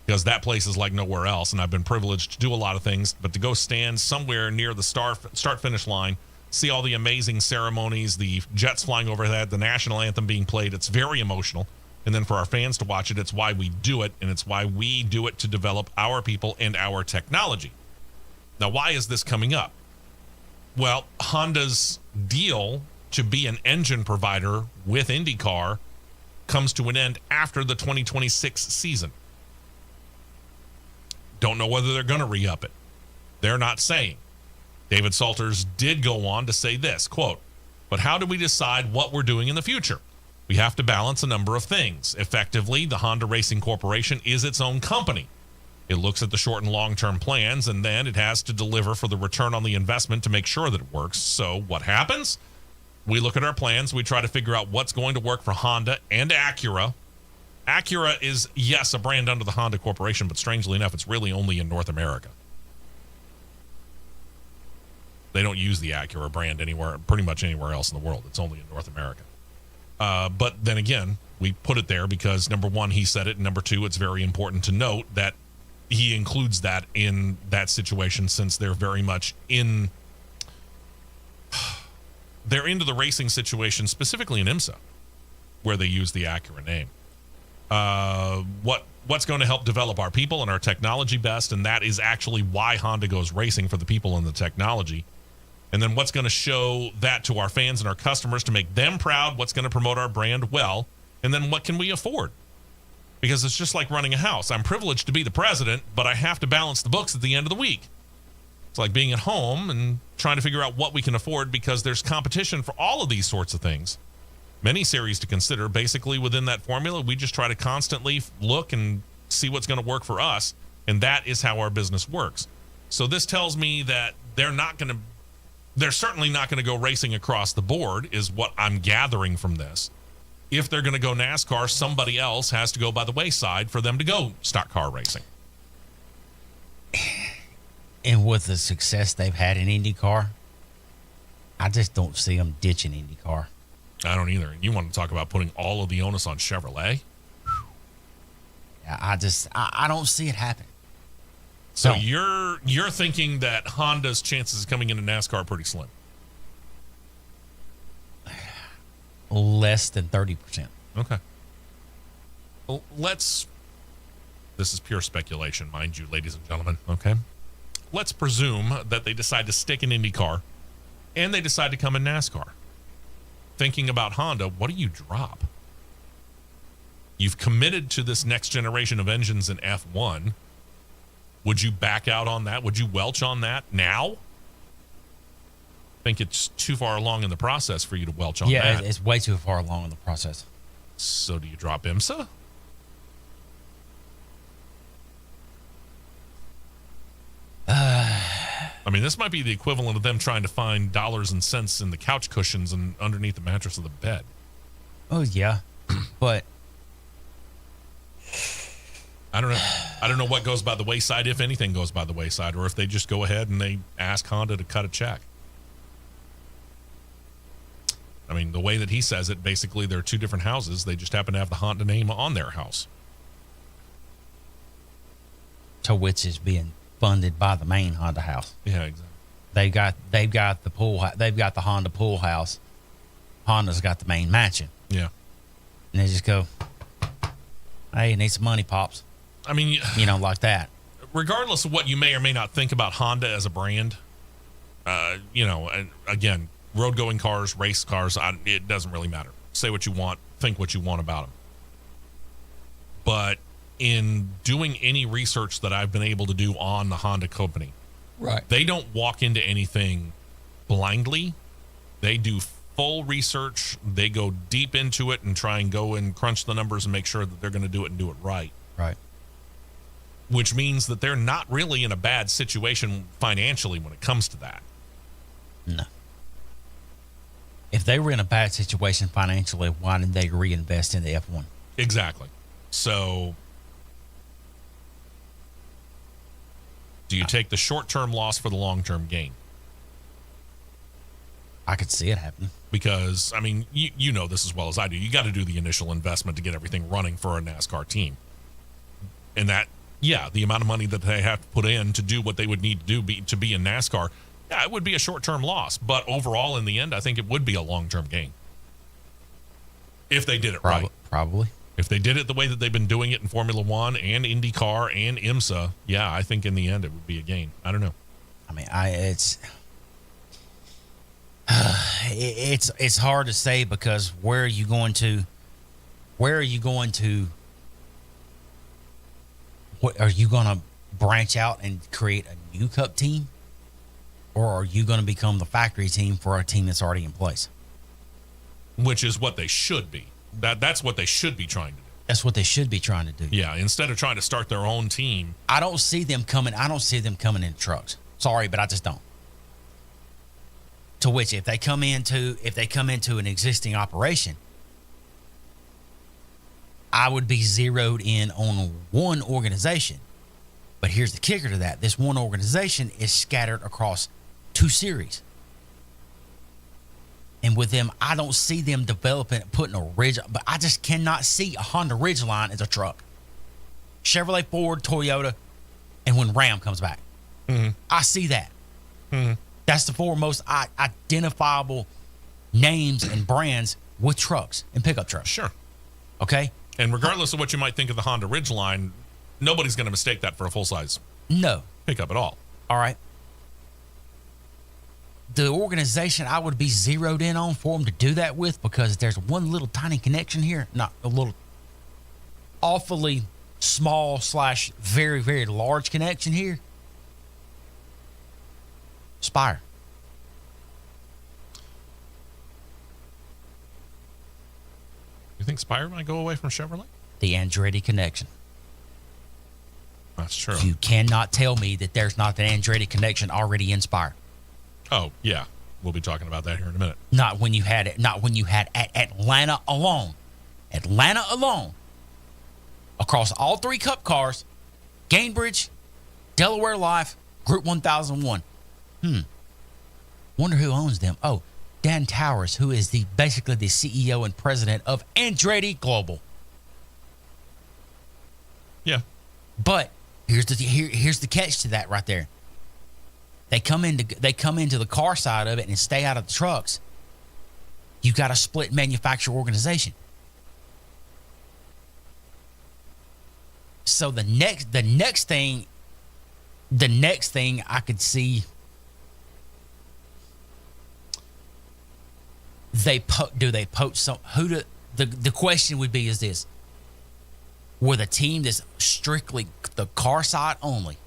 because that place is like nowhere else. And I've been privileged to do a lot of things, but to go stand somewhere near the start-finish line, see all the amazing ceremonies, the jets flying overhead, the national anthem being played, it's very emotional. And then for our fans to watch it, it's why we do it, and it's why we do it to develop our people and our technology." Now, why is this coming up? Well, Honda's deal to be an engine provider with IndyCar comes to an end after the 2026 season. Don't know whether they're going to re-up it. They're not saying. David Salters did go on to say this, quote, "But how do we decide what we're doing in the future? We have to balance a number of things. Effectively, the Honda Racing Corporation is its own company. It looks at the short and long-term plans, and then it has to deliver for the return on the investment to make sure that it works. So what happens? We look at our plans. We try to figure out what's going to work for Honda and Acura. Acura is, yes, a brand under the Honda Corporation, but strangely enough, it's really only in North America. They don't use the Acura brand anywhere, pretty much anywhere else in the world. It's only in North America. But then again, we put it there because, number one, he said it, and number two, it's very important to note that he includes that in that situation, since they're very much they're into the racing situation, specifically in IMSA, where they use the Acura name. What's going to help develop our people and our technology best, and that is actually why Honda goes racing, for the people and the technology. And then what's going to show that to our fans and our customers to make them proud, what's going to promote our brand well, and then what can we afford? Because it's just like running a house. I'm privileged to be the president, but I have to balance the books at the end of the week. It's like being at home and trying to figure out what we can afford, because there's competition for all of these sorts of things. Many series to consider. Basically, within that formula, we just try to constantly look and see what's going to work for us, and that is how our business works. So this tells me that they're certainly not going to go racing across the board, is what I'm gathering from this. If they're going to go NASCAR, somebody else has to go by the wayside for them to go stock car racing. And with the success they've had in IndyCar, I just don't see them ditching IndyCar. I don't either. You want to talk about putting all of the onus on Chevrolet? I don't see it happening. So you're thinking that Honda's chances of coming into NASCAR are pretty slim? Less than 30%. Okay. Well, this is pure speculation, mind you, ladies and gentlemen, okay? Let's presume that they decide to stick in IndyCar and they decide to come in NASCAR. Thinking about Honda, what do you drop? You've committed to this next generation of engines in F1. Would you back out on that? Would you welch on that now? think it's too far along in the process for you to welch on Yeah, that. it's way too far along in the process. So do you drop IMSA? I mean, this might be the equivalent of them trying to find dollars and cents in the couch cushions and underneath the mattress of the bed. Oh yeah, but I don't know what goes by the wayside, if anything goes by the wayside, or if they just go ahead and they ask Honda to cut a check. I mean, the way that he says it, basically, they're two different houses. They just happen to have the Honda name on their house. to which is being funded by the main Honda house. Yeah, exactly. They've got the pool. They've got the Honda pool house. Honda's got the main mansion. Yeah. And they just go, hey, need some money, pops. I mean, Like that. regardless of what you may or may not think about Honda as a brand, and again, road going cars, race cars, it doesn't really matter. Say what you want, think what you want about them. But in doing any research that I've been able to do on the Honda company, Right. they don't walk into anything blindly. They do full research. They go deep into it and try and go and crunch the numbers and make sure that they're going to do it and do it right. Right. Which means that they're not really in a bad situation financially when it comes to that. No. If they were in a bad situation financially, why didn't they reinvest in the F1? Exactly. So, do you take the short-term loss for the long-term gain? I could see it happening. Because, I mean, you know this as well as I do. You got to do the initial investment to get everything running for a NASCAR team. And that, yeah, the amount of money that they have to put in to do what they would need to do to be in NASCAR, yeah, it would be a short-term loss. But overall, in the end, I think it would be a long-term gain. If they did it right. Probably. If they did it the way that they've been doing it in Formula One and IndyCar and IMSA, yeah, I think in the end it would be a gain. I don't know. I mean, it's hard to say because where are you going to what are you going to branch out and create a new cup team, or are you going to become the factory team for a team that's already in place? Which is what they should be. That's what they should be trying to do. That's what they should be trying to do. Yeah, instead of trying to start their own team. I don't see them coming in trucks. Sorry, but I just don't. To which if they come into an existing operation, I would be zeroed in on one organization. But here's the kicker to that. This one organization is scattered across two series. And with them, I don't see them developing, putting a Ridge, but I just cannot see a Honda Ridgeline as a truck. Chevrolet, Ford, Toyota, and when Ram comes back. Mm-hmm. I see that. Mm-hmm. That's the four most identifiable names and brands with trucks and pickup trucks. Sure. Okay? And regardless of what you might think of the Honda Ridgeline, nobody's going to mistake that for a full-size No. pickup at all. All right. The organization I would be zeroed in on for them to do that with, because there's one little tiny connection here, not a little awfully small / very, very large connection here. Spire. You think Spire might go away from Chevrolet? The Andretti connection. That's true. You cannot tell me that there's not an Andretti connection already in Spire. Oh, yeah. We'll be talking about that here in a minute. Not when you had it. Not when you had at Atlanta alone. Atlanta alone. Across all three Cup cars, Gainbridge, Delaware Life, Group 1001. Wonder who owns them. Oh, Dan Towers, who is basically the CEO and president of Andretti Global. Yeah. But here's the catch to that right there. They come into the car side of it and stay out of the trucks. You got a split manufacturer organization. So the next thing I could see, the question would be is this: with a team that's strictly the car side only,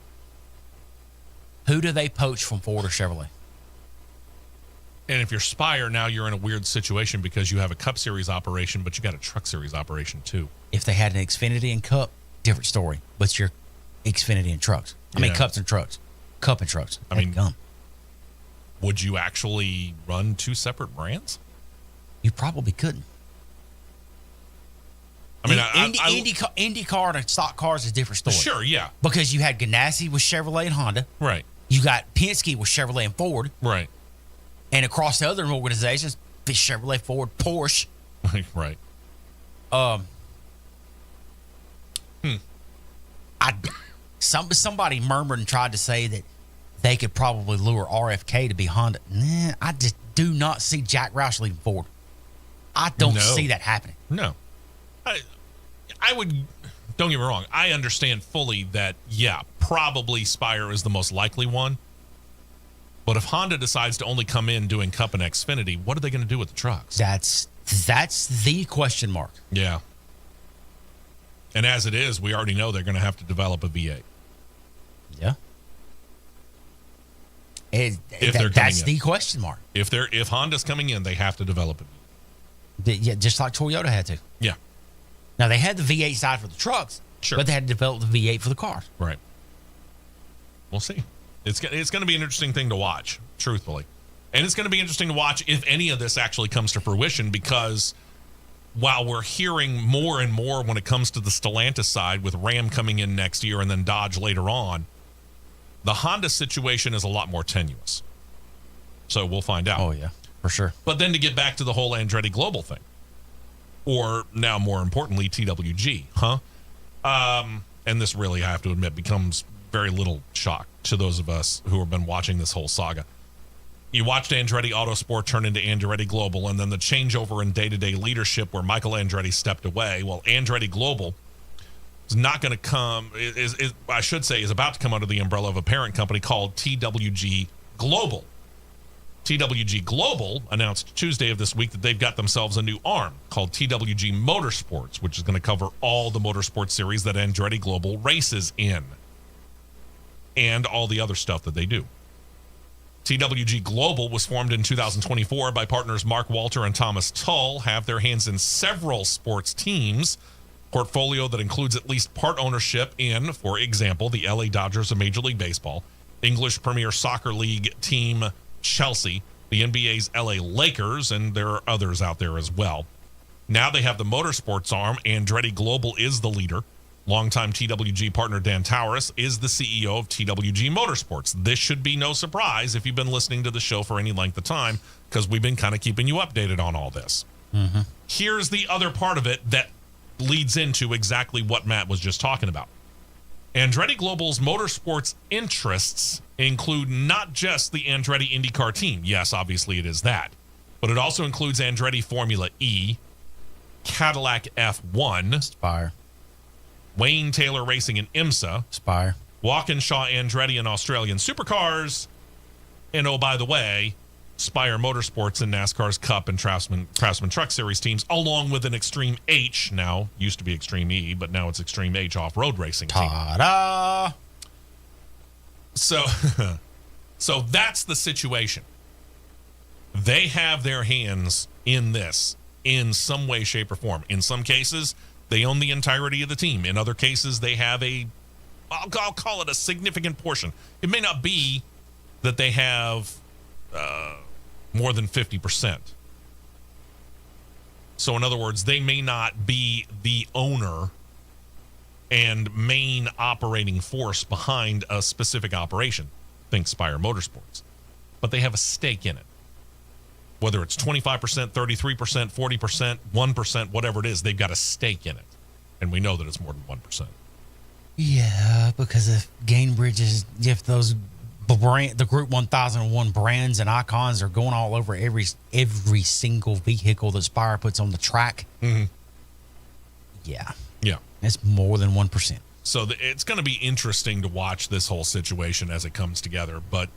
who do they poach from Ford or Chevrolet? And if you're Spire, now you're in a weird situation because you have a Cup Series operation, but you got a Truck Series operation too. If they had an Xfinity and Cup, different story. But you're Xfinity and trucks. I mean, Cups and trucks. Cup and trucks. I mean, would you actually run two separate brands? You probably couldn't. I mean, IndyCar and stock cars is a different story. Sure, yeah. Because you had Ganassi with Chevrolet and Honda. Right. You got Penske with Chevrolet and Ford. Right. And across the other organizations, Chevrolet, Ford, Porsche. Right. Somebody murmured and tried to say that they could probably lure RFK to be Honda. Nah, I just do not see Jack Roush leaving Ford. I don't see that happening. No. I would, don't get me wrong, I understand fully that, yeah, probably Spire is the most likely one. But if Honda decides to only come in doing Cup and Xfinity, what are they going to do with the trucks? That's the question mark. Yeah. And as it is, we already know they're going to have to develop a V8. Yeah. That's the question mark. If Honda's coming in, they have to develop it. Yeah, just like Toyota had to. Yeah. Now, they had the V8 side for the trucks, sure, but they had to develop the V8 for the cars. Right. We'll see. It's going to be an interesting thing to watch, truthfully. And it's going to be interesting to watch if any of this actually comes to fruition, because while we're hearing more and more when it comes to the Stellantis side, with Ram coming in next year and then Dodge later on, the Honda situation is a lot more tenuous. So we'll find out. Oh, yeah, for sure. But then to get back to the whole Andretti Global thing, or now more importantly, TWG, and this really, I have to admit, becomes very little shock to those of us who have been watching this whole saga. You watched Andretti Autosport turn into Andretti Global, and then the changeover in day-to-day leadership where Michael Andretti stepped away. Well, Andretti Global is not going to come, is about to come under the umbrella of a parent company called TWG Global. TWG Global announced Tuesday of this week that they've got themselves a new arm called TWG Motorsports, which is going to cover all the motorsports series that Andretti Global races in, and all the other stuff that they do. TWG Global was formed in 2024 by partners Mark Walter and Thomas Tull, have their hands in several sports teams, portfolio that includes at least part ownership in, for example, the LA Dodgers of Major League Baseball, English Premier Soccer League team Chelsea, the NBA's LA Lakers, and there are others out there as well. Now they have the motorsports arm. Andretti Global is the leader. Longtime TWG partner Dan Towers is the CEO of TWG Motorsports. This should be no surprise if you've been listening to the show for any length of time, because we've been kind of keeping you updated on all this. Mm-hmm. Here's the other part of it that leads into exactly what Matt was just talking about. Andretti Global's motorsports interests include not just the Andretti IndyCar team. Yes, obviously it is that. But it also includes Andretti Formula E, Cadillac F1, Spire, Wayne Taylor Racing in IMSA, Spire, Walkinshaw Andretti and Australian Supercars, and oh, by the way, Spire Motorsports and NASCAR's Cup and Craftsman Truck Series teams, along with an Extreme H, now used to be Extreme E, but now it's Extreme H off-road racing team. Ta-da! So that's the situation. They have their hands in this in some way, shape, or form. In some cases, they own the entirety of the team. In other cases, they have I'll call it a significant portion. It may not be that they have more than 50%. So in other words, they may not be the owner and main operating force behind a specific operation. Think Spire Motorsports. But they have a stake in it. Whether it's 25%, 33%, 40%, 1%, whatever it is, they've got a stake in it. And we know that it's more than 1%. Yeah, because if if those the Group 1001 brands and icons are going all over every single vehicle that Spire puts on the track, mm-hmm. Yeah, it's more than 1%. So it's going to be interesting to watch this whole situation as it comes together. But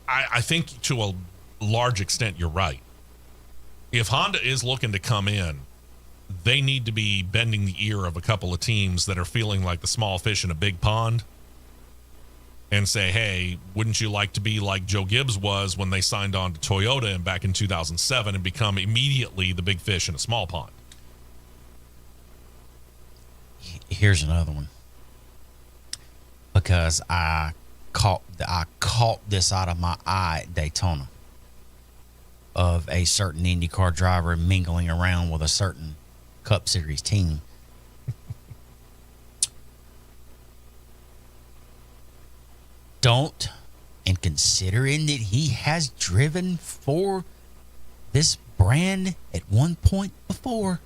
I think to a large extent, you're right. If Honda is looking to come in, they need to be bending the ear of a couple of teams that are feeling like the small fish in a big pond and say, hey, wouldn't you like to be like Joe Gibbs was when they signed on to Toyota back in 2007 and become immediately the big fish in a small pond? Here's another one. Because I caught this out of my eye at Daytona of a certain IndyCar driver mingling around with a certain Cup Series team. Don't, and considering that he has driven for this brand at one point before,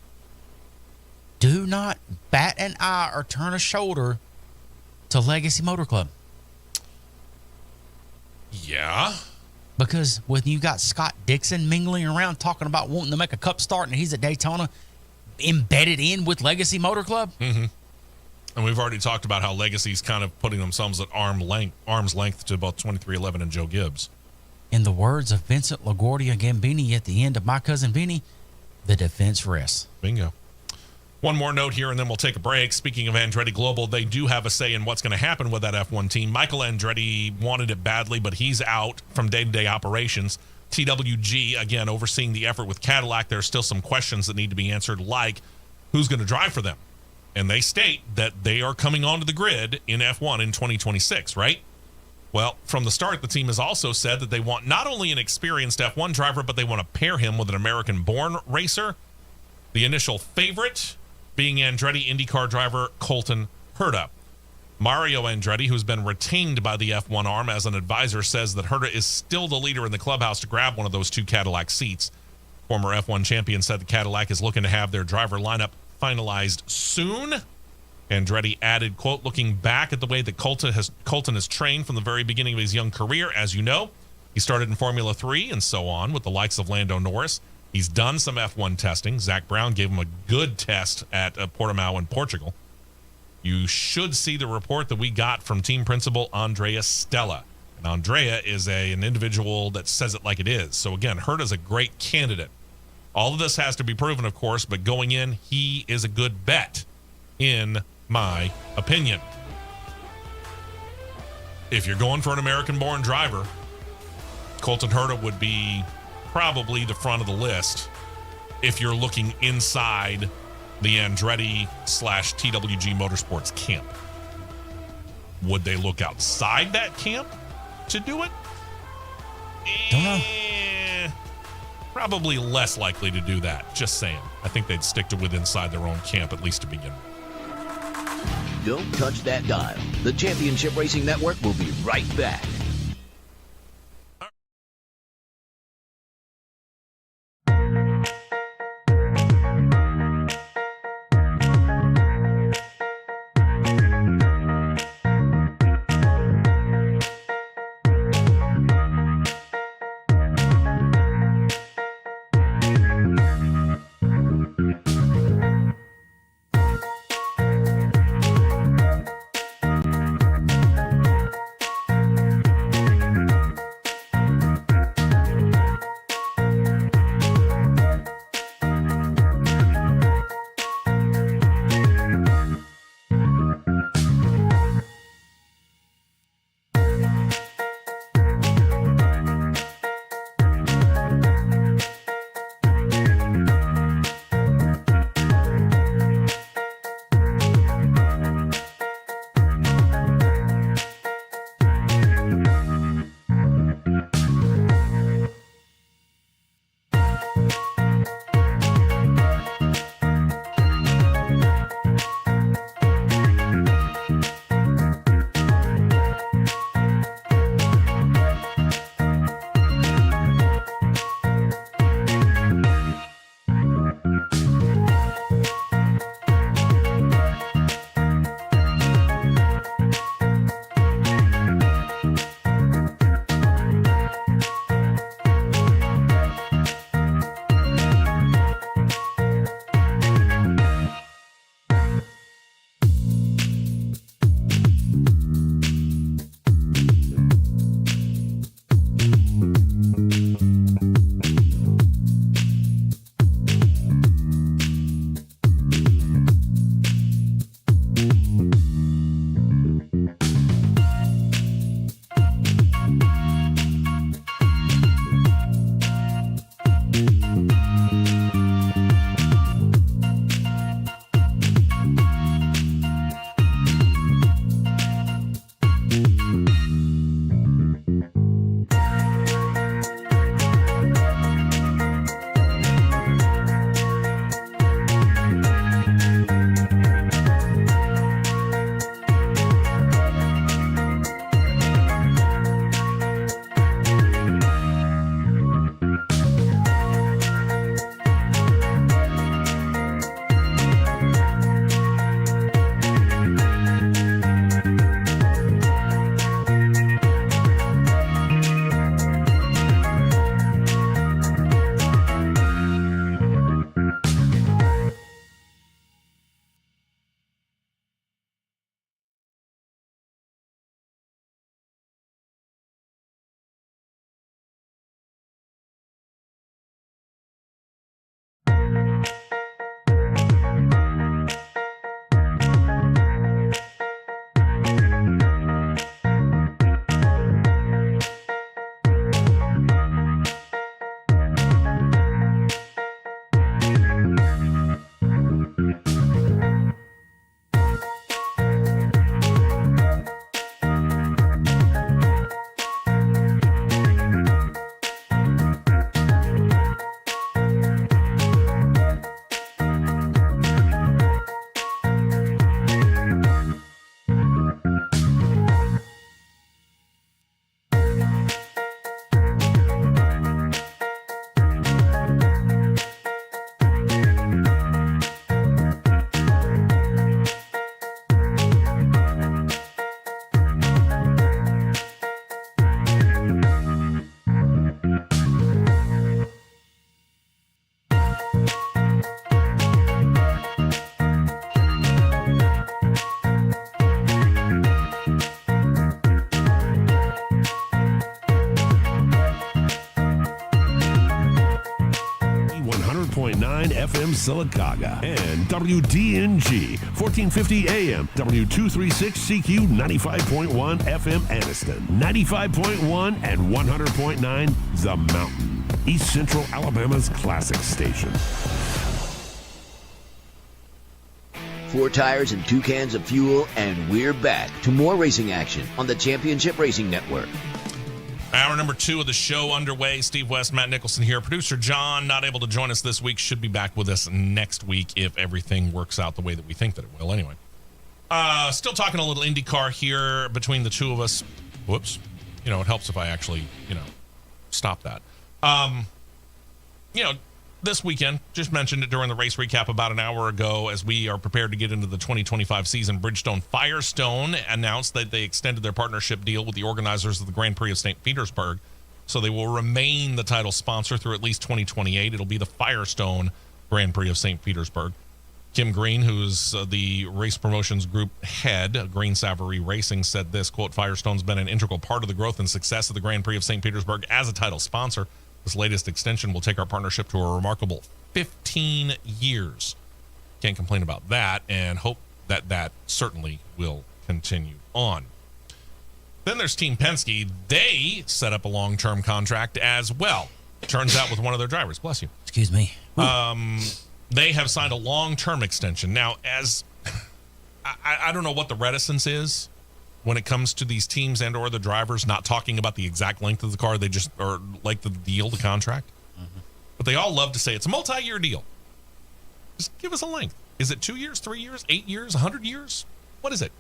do not bat an eye or turn a shoulder to Legacy Motor Club. Yeah. Because when you got Scott Dixon mingling around talking about wanting to make a Cup start and he's at Daytona embedded in with Legacy Motor Club. Mm-hmm. And we've already talked about how Legacy's kind of putting themselves at arm's length to both 2311 and Joe Gibbs. In the words of Vincent LaGuardia Gambini at the end of My Cousin Vinny, the defense rests. Bingo. One more note here, and then we'll take a break. Speaking of Andretti Global, they do have a say in what's going to happen with that F1 team. Michael Andretti wanted it badly, but he's out from day-to-day operations. TWG, again, overseeing the effort with Cadillac. There are still some questions that need to be answered, like who's going to drive for them. And they state that they are coming onto the grid in F1 in 2026, right? Well, from the start, the team has also said that they want not only an experienced F1 driver, but they want to pair him with an American-born racer. The initial favorite being Andretti IndyCar driver Colton Herta. Mario Andretti, who's been retained by the F1 arm as an advisor, says that Herta is still the leader in the clubhouse to grab one of those two Cadillac seats. Former F1 champion said the Cadillac is looking to have their driver lineup finalized soon. Andretti added, quote, looking back at the way that Colton has trained from the very beginning of his young career, as you know, he started in Formula 3 and so on with the likes of Lando Norris. He's done some F1 testing. Zach Brown gave him a good test at Portimao in Portugal. You should see the report that we got from team principal Andrea Stella. And Andrea is an individual that says it like it is. So again, Herta's a great candidate. All of this has to be proven, of course, but going in, he is a good bet, in my opinion. If you're going for an American-born driver, Colton Herta would be probably the front of the list if you're looking inside the Andretti/TWG Motorsports camp. Would they look outside that camp to do it? Don't know. Probably less likely to do that. Just saying. I think they'd stick to within inside their own camp, at least to begin with. Don't touch that dial. The Championship Racing Network will be right back. FM Sylacauga and WDNG 1450 AM W236CQ 95.1 FM Anniston, 95.1 and 100.9 The Mountain, East Central Alabama's classic station. 4 tires and 2 cans of fuel, and we're back to more racing action on the Championship Racing Network. Hour number 2 of the show underway. Steve West, Matt Nicholson here. Producer John, not able to join us this week, should be back with us next week if everything works out the way that we think that it will anyway. Still talking a little IndyCar here between the two of us. Whoops. It helps if I actually, stop that. This weekend, just mentioned it during the race recap about an hour ago, as we are prepared to get into the 2025 season, Bridgestone Firestone announced that they extended their partnership deal with the organizers of the Grand Prix of St. Petersburg. So they will remain the title sponsor through at least 2028. It'll be the Firestone Grand Prix of St. Petersburg. Kim Green, who's the race promotions group head of Green Savory Racing, said this, quote, Firestone's been an integral part of the growth and success of the Grand Prix of St. Petersburg as a title sponsor. This latest extension will take our partnership to a remarkable 15 years. Can't complain about that, and hope that certainly will continue on. Then there's Team Penske. They set up a long-term contract as well. Turns out with one of their drivers. Bless you. Excuse me. They have signed a long-term extension. Now, as I don't know what the reticence is when it comes to these teams and or the drivers not talking about the exact length of the car, they just, or like the deal, the contract. Mm-hmm. But they all love to say it's a multi-year deal. Just give us a length. Is it 2 years, 3 years, 8 years, 100 years? What is it?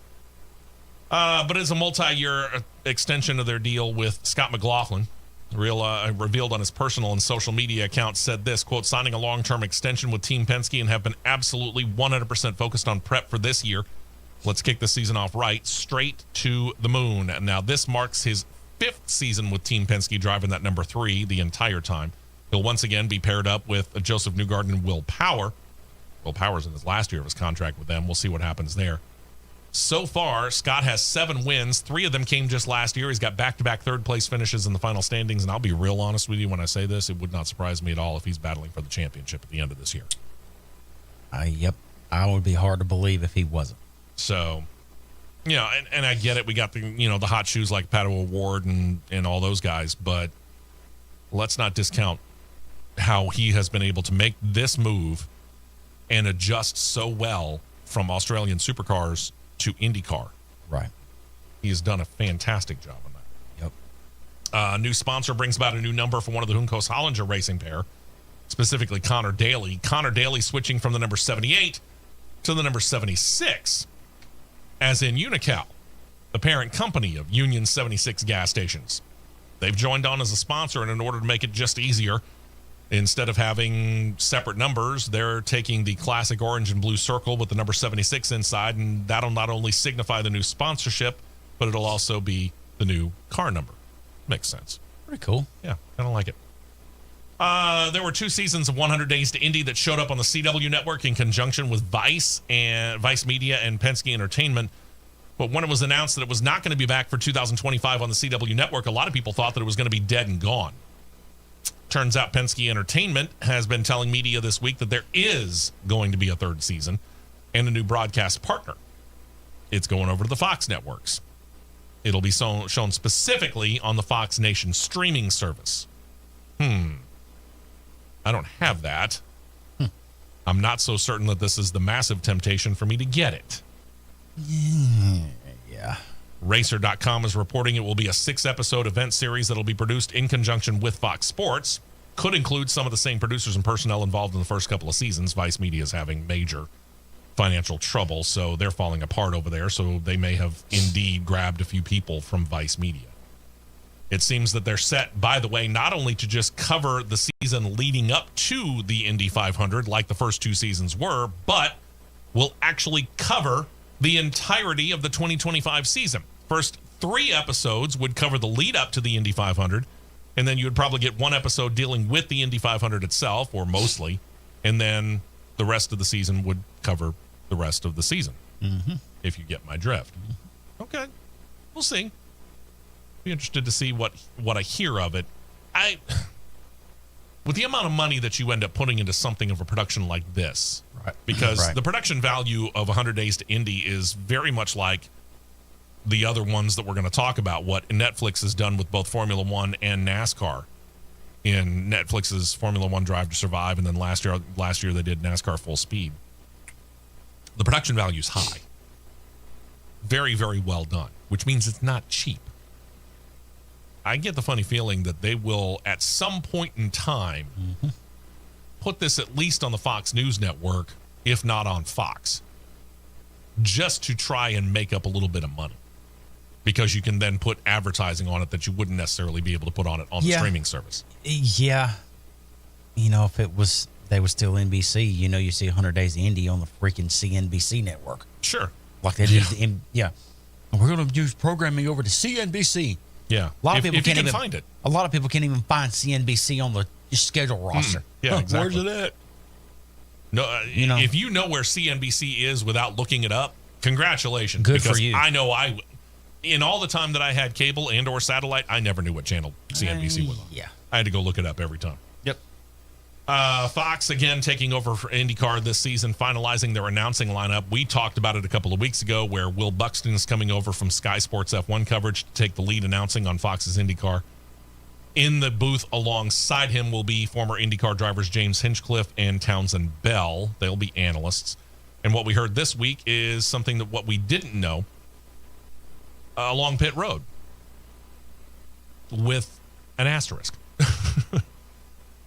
But it's a multi-year extension of their deal with Scott McLaughlin. Revealed on his personal and social media account, said this, quote, signing a long-term extension with Team Penske and have been absolutely 100% focused on prep for this year. Let's kick the season off right, straight to the moon. And now this marks his 5th season with Team Penske, driving that number 3 the entire time. He'll once again be paired up with Joseph Newgarden and Will Power. Will Power's in his last year of his contract with them. We'll see what happens there. So far, Scott has 7 wins. 3 of them came just last year. He's got back-to-back third-place finishes in the final standings. And I'll be real honest with you when I say this. It would not surprise me at all if he's battling for the championship at the end of this year. Yep. I would be hard to believe if he wasn't. So, and I get it. We got the hot shoes like Pato O'Ward and all those guys. But let's not discount how he has been able to make this move and adjust so well from Australian supercars to IndyCar. Right. He has done a fantastic job on that. Yep. New sponsor brings about a new number for one of the Juncos Hollinger racing pair, specifically Connor Daly. Connor Daly switching from the number 78 to the number 76, as in Unical, the parent company of Union 76 gas stations. They've joined on as a sponsor, and in order to make it just easier, instead of having separate numbers, they're taking the classic orange and blue circle with the number 76 inside, and that'll not only signify the new sponsorship, but it'll also be the new car number. Makes sense. Pretty cool. Yeah, I don't like it. There were 2 seasons of 100 Days to Indy that showed up on the CW network in conjunction with Vice Media and Penske Entertainment. But when it was announced that it was not going to be back for 2025 on the CW network, a lot of people thought that it was going to be dead and gone. Turns out Penske Entertainment has been telling media this week that there is going to be a 3rd season and a new broadcast partner. It's going over to the Fox networks. It'll be shown specifically on the Fox Nation streaming service. I don't have that. I'm not so certain that this is the massive temptation for me to get it. Yeah. Racer.com is reporting it will be a 6-episode event series that'll be produced in conjunction with Fox Sports. Could include some of the same producers and personnel involved in the first couple of seasons. Vice Media is having major financial trouble, so they're falling apart over there. So they may have indeed grabbed a few people from Vice Media. It seems that they're set, by the way, not only to just cover the season leading up to the Indy 500 like the first 2 seasons were, but will actually cover the entirety of the 2025 season. First 3 episodes would cover the lead up to the Indy 500, and then you would probably get 1 episode dealing with the Indy 500 itself, or mostly, and then the rest of the season would cover the rest of the season, if you get my drift. Okay, we'll see. Be interested to see what I hear of it. with the amount of money that you end up putting into something of a production like this, Right. because Right. the production value of 100 Days to Indy is very much like the other ones that we're going to talk about, what Netflix has done with both Formula One and NASCAR in Netflix's Formula One Drive to Survive, and then last year they did NASCAR Full Speed. The production value is high. Very, very well done, which means it's not cheap. I get the funny feeling that they will, at some point in time, put this at least on the Fox News Network, if not on Fox, just to try and make up a little bit of money. Because you can then put advertising on it that you wouldn't necessarily be able to put on it on the streaming service. Yeah. If they were still NBC, you see 100 Days of Indy on the freaking CNBC network. Sure. Like they did. And we're going to use programming over to CNBC. Yeah. A lot of people if you can't can even find it. A lot of people can't even find CNBC on the schedule roster. Yeah, exactly. Where's it at? No, if you know where CNBC is without looking it up, congratulations. Good because for you. I know in all the time that I had cable and or satellite, I never knew what channel CNBC was on. Yeah. I had to go look it up every time. Yep. Fox, again, taking over for IndyCar this season, finalizing their announcing lineup. We talked about it a couple of weeks ago where Will Buxton is coming over from Sky Sports F1 coverage to take the lead announcing on Fox's IndyCar. In the booth alongside him will be former IndyCar drivers James Hinchcliffe and Townsend Bell. They'll be analysts. And what we heard this week is something that what we didn't know along pit road with an asterisk.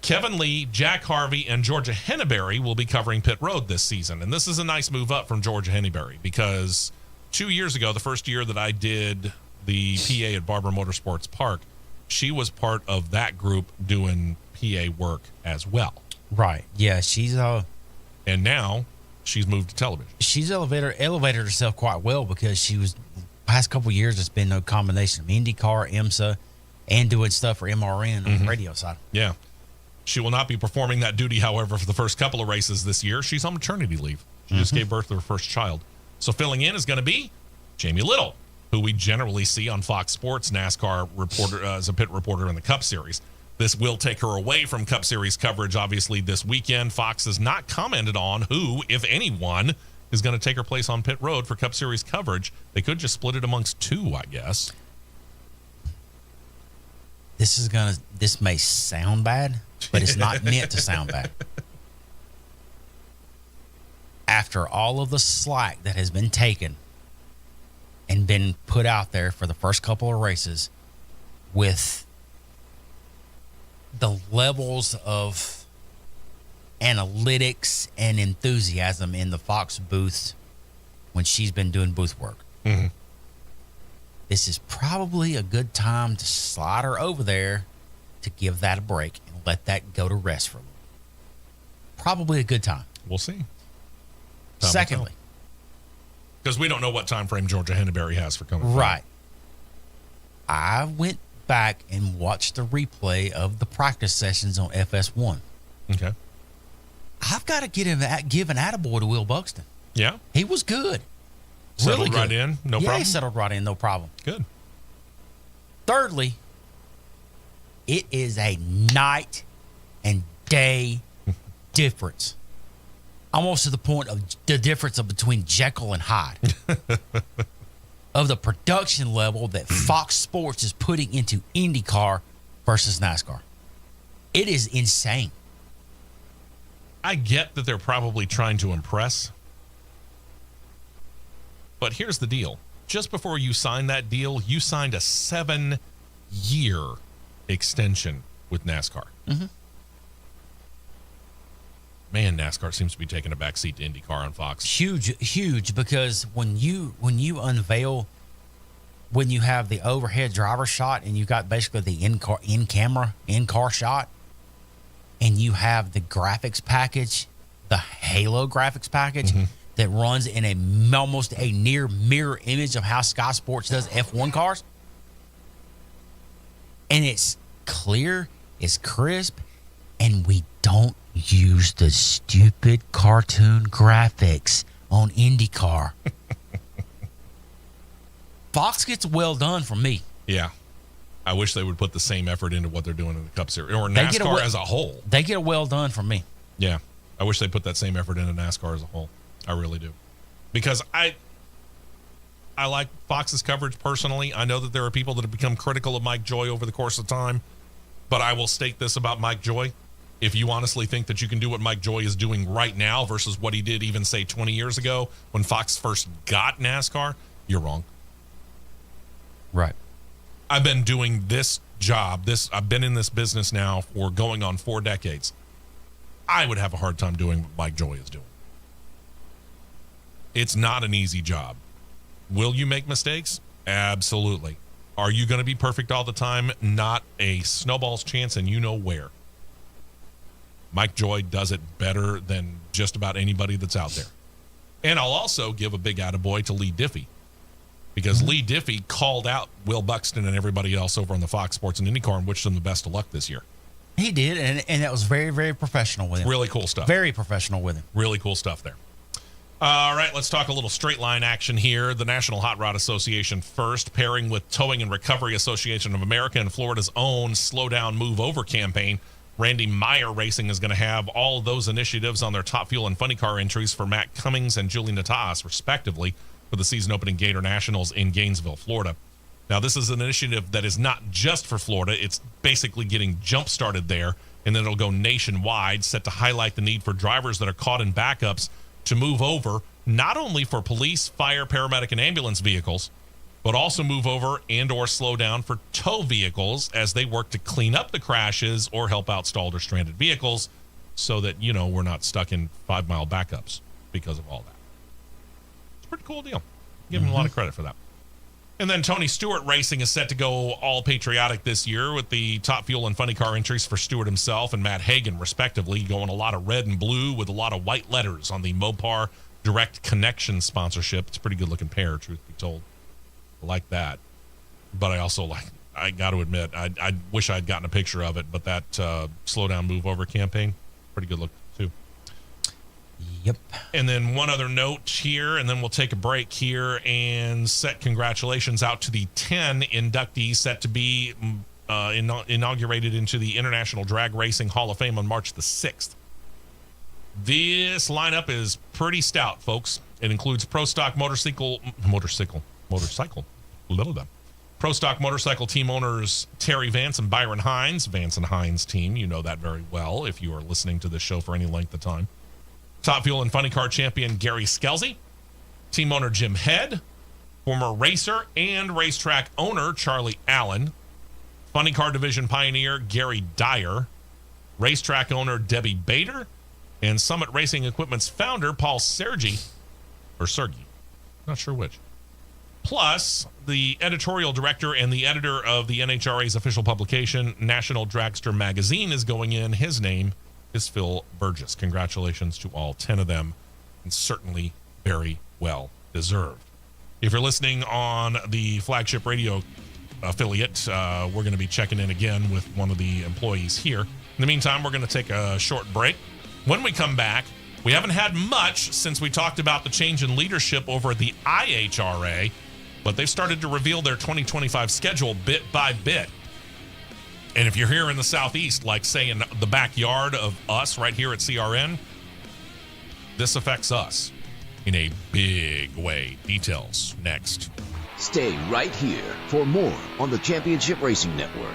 Kevin Lee, Jack Harvey, and Georgia Henneberry will be covering pit road this season. And this is a nice move up from Georgia Henneberry because 2 years ago, the first year that I did the PA at Barber Motorsports Park, she was part of that group doing PA work as well. Right. Yeah, she's And now she's moved to television. she's elevated herself quite well because she was past couple of years. It's been a combination of IndyCar, IMSA, and doing stuff for MRN on the radio side. Yeah. She will not be performing that duty, however, for the first couple of races this year. She's on maternity leave. She just gave birth to her first child. So filling in is going to be Jamie Little, who we generally see on Fox Sports NASCAR reporter as a pit reporter in the Cup Series. This will take her away from Cup Series coverage, obviously, this weekend. Fox has not commented on who, if anyone, is going to take her place on pit road for Cup Series coverage. They could just split it amongst two, I guess. This may sound bad, but it's not meant to sound bad. After all of the slack that has been taken and been put out there for the first couple of races with the levels of analytics and enthusiasm in the Fox booth when she's been doing booth work. Mm-hmm. This is probably a good time to slide her over there to give that a break and let that go to rest for a little. Probably a good time. We'll see. Secondly, because we don't know what time frame Georgia Henneberry has for coming. right. I went back and watched the replay of the practice sessions on FS1. Okay. I've got to give an attaboy to Will Buxton. Yeah. He was good. Settled Really good. right in. No Yeah, problem. he settled right in, no problem. Good. Thirdly, it is a night and day difference. Almost to the point of the difference of between Jekyll and Hyde. Of the production level that Fox Sports is putting into IndyCar versus NASCAR. It is insane. I get that they're probably trying to impress. But here's the deal. Just before you signed that deal, you signed a 7-year extension with NASCAR. Mm-hmm. Man, NASCAR seems to be taking a backseat to IndyCar on Fox. Huge, because when you unveil, when you have the overhead driver shot and you got basically the in-car shot, and you have the graphics package, the Halo graphics package that runs in almost a near mirror image of how Sky Sports does F1 cars, and it's clear, it's crisp, and we don't use the stupid cartoon graphics on IndyCar. Fox gets well done from me. Yeah. I wish they would put the same effort into what they're doing in the Cup Series or They get NASCAR as a whole. They get a well done from me. Yeah. I wish they put that same effort into NASCAR as a whole. I really do. Because I like Fox's coverage personally. I know that there are people that have become critical of Mike Joy over the course of time, but I will state this about Mike Joy. If you honestly think that you can do what Mike Joy is doing right now versus what he did even, say, 20 years ago when Fox first got NASCAR, you're wrong. Right. I've been doing this job. I've been in this business now for going on 4 decades. I would have a hard time doing what Mike Joy is doing. It's not an easy job. Will you make mistakes? Absolutely. Are you going to be perfect all the time? Not a snowball's chance, and you know where. Mike Joy does it better than just about anybody that's out there. And I'll also give a big attaboy to Lee Diffie, because Lee Diffie called out Will Buxton and everybody else over on the Fox Sports and IndyCar and wished them the best of luck this year. He did, and that was very, very professional with him. Really cool stuff. Very professional with him. Really cool stuff there. All right, let's talk a little straight line action here. The National Hot Rod Association first, pairing with Towing and Recovery Association of America and Florida's own Slow Down, Move Over campaign. Randy Meyer Racing is going to have all of those initiatives on their Top Fuel and Funny Car entries for Matt Cummings and Julie Natas, respectively, for the season-opening Gator Nationals in Gainesville, Florida. Now, this is an initiative that is not just for Florida. It's basically getting jump-started there, and then it'll go nationwide, set to highlight the need for drivers that are caught in backups to move over, not only for police, fire, paramedic, and ambulance vehicles, but also move over and or slow down for tow vehicles as they work to clean up the crashes or help out stalled or stranded vehicles so that, you know, we're not stuck in 5-mile backups because of all that. It's a pretty cool deal. Give him a lot of credit for that. And then Tony Stewart Racing is set to go all patriotic this year with the Top Fuel and Funny Car entries for Stewart himself and Matt Hagan, respectively, going a lot of red and blue with a lot of white letters on the Mopar Direct Connection sponsorship. It's a pretty good-looking pair, truth be told. I like that. But I got to admit, I wish I'd gotten a picture of it, but that Slow Down, Move Over campaign, pretty good look, too. Yep. And then one other note here, and then we'll take a break here and set congratulations out to the 10 inductees set to be inaugurated into the International Drag Racing Hall of Fame on March the 6th. This lineup is pretty stout, folks. It includes Pro Stock motorcycle, Pro Stock motorcycle team owners Terry Vance and Byron Hines. Vance and Hines team, you know that very well if you are listening to this show for any length of time. Top Fuel and Funny Car champion Gary Skelsey. Team owner Jim Head. Former racer and racetrack owner Charlie Allen. Funny Car division pioneer Gary Dyer. Racetrack owner Debbie Bader. And Summit Racing Equipment's founder Paul Sergi. Or Sergi. Not sure which. Plus, the editorial director and the editor of the NHRA's official publication, National Dragster Magazine, is going in. His name is Phil Burgess. Congratulations to all 10 of them, and certainly very well deserved. If you're listening on the flagship radio affiliate, we're going to be checking in again with one of the employees here. In the meantime, we're going to take a short break. When we come back, we haven't had much since we talked about the change in leadership over at the IHRA, but they've started to reveal their 2025 schedule bit by bit. And if you're here in the Southeast, like say in the backyard of us right here at CRN, this affects us in a big way. Details next. Stay right here for more on the Championship Racing Network.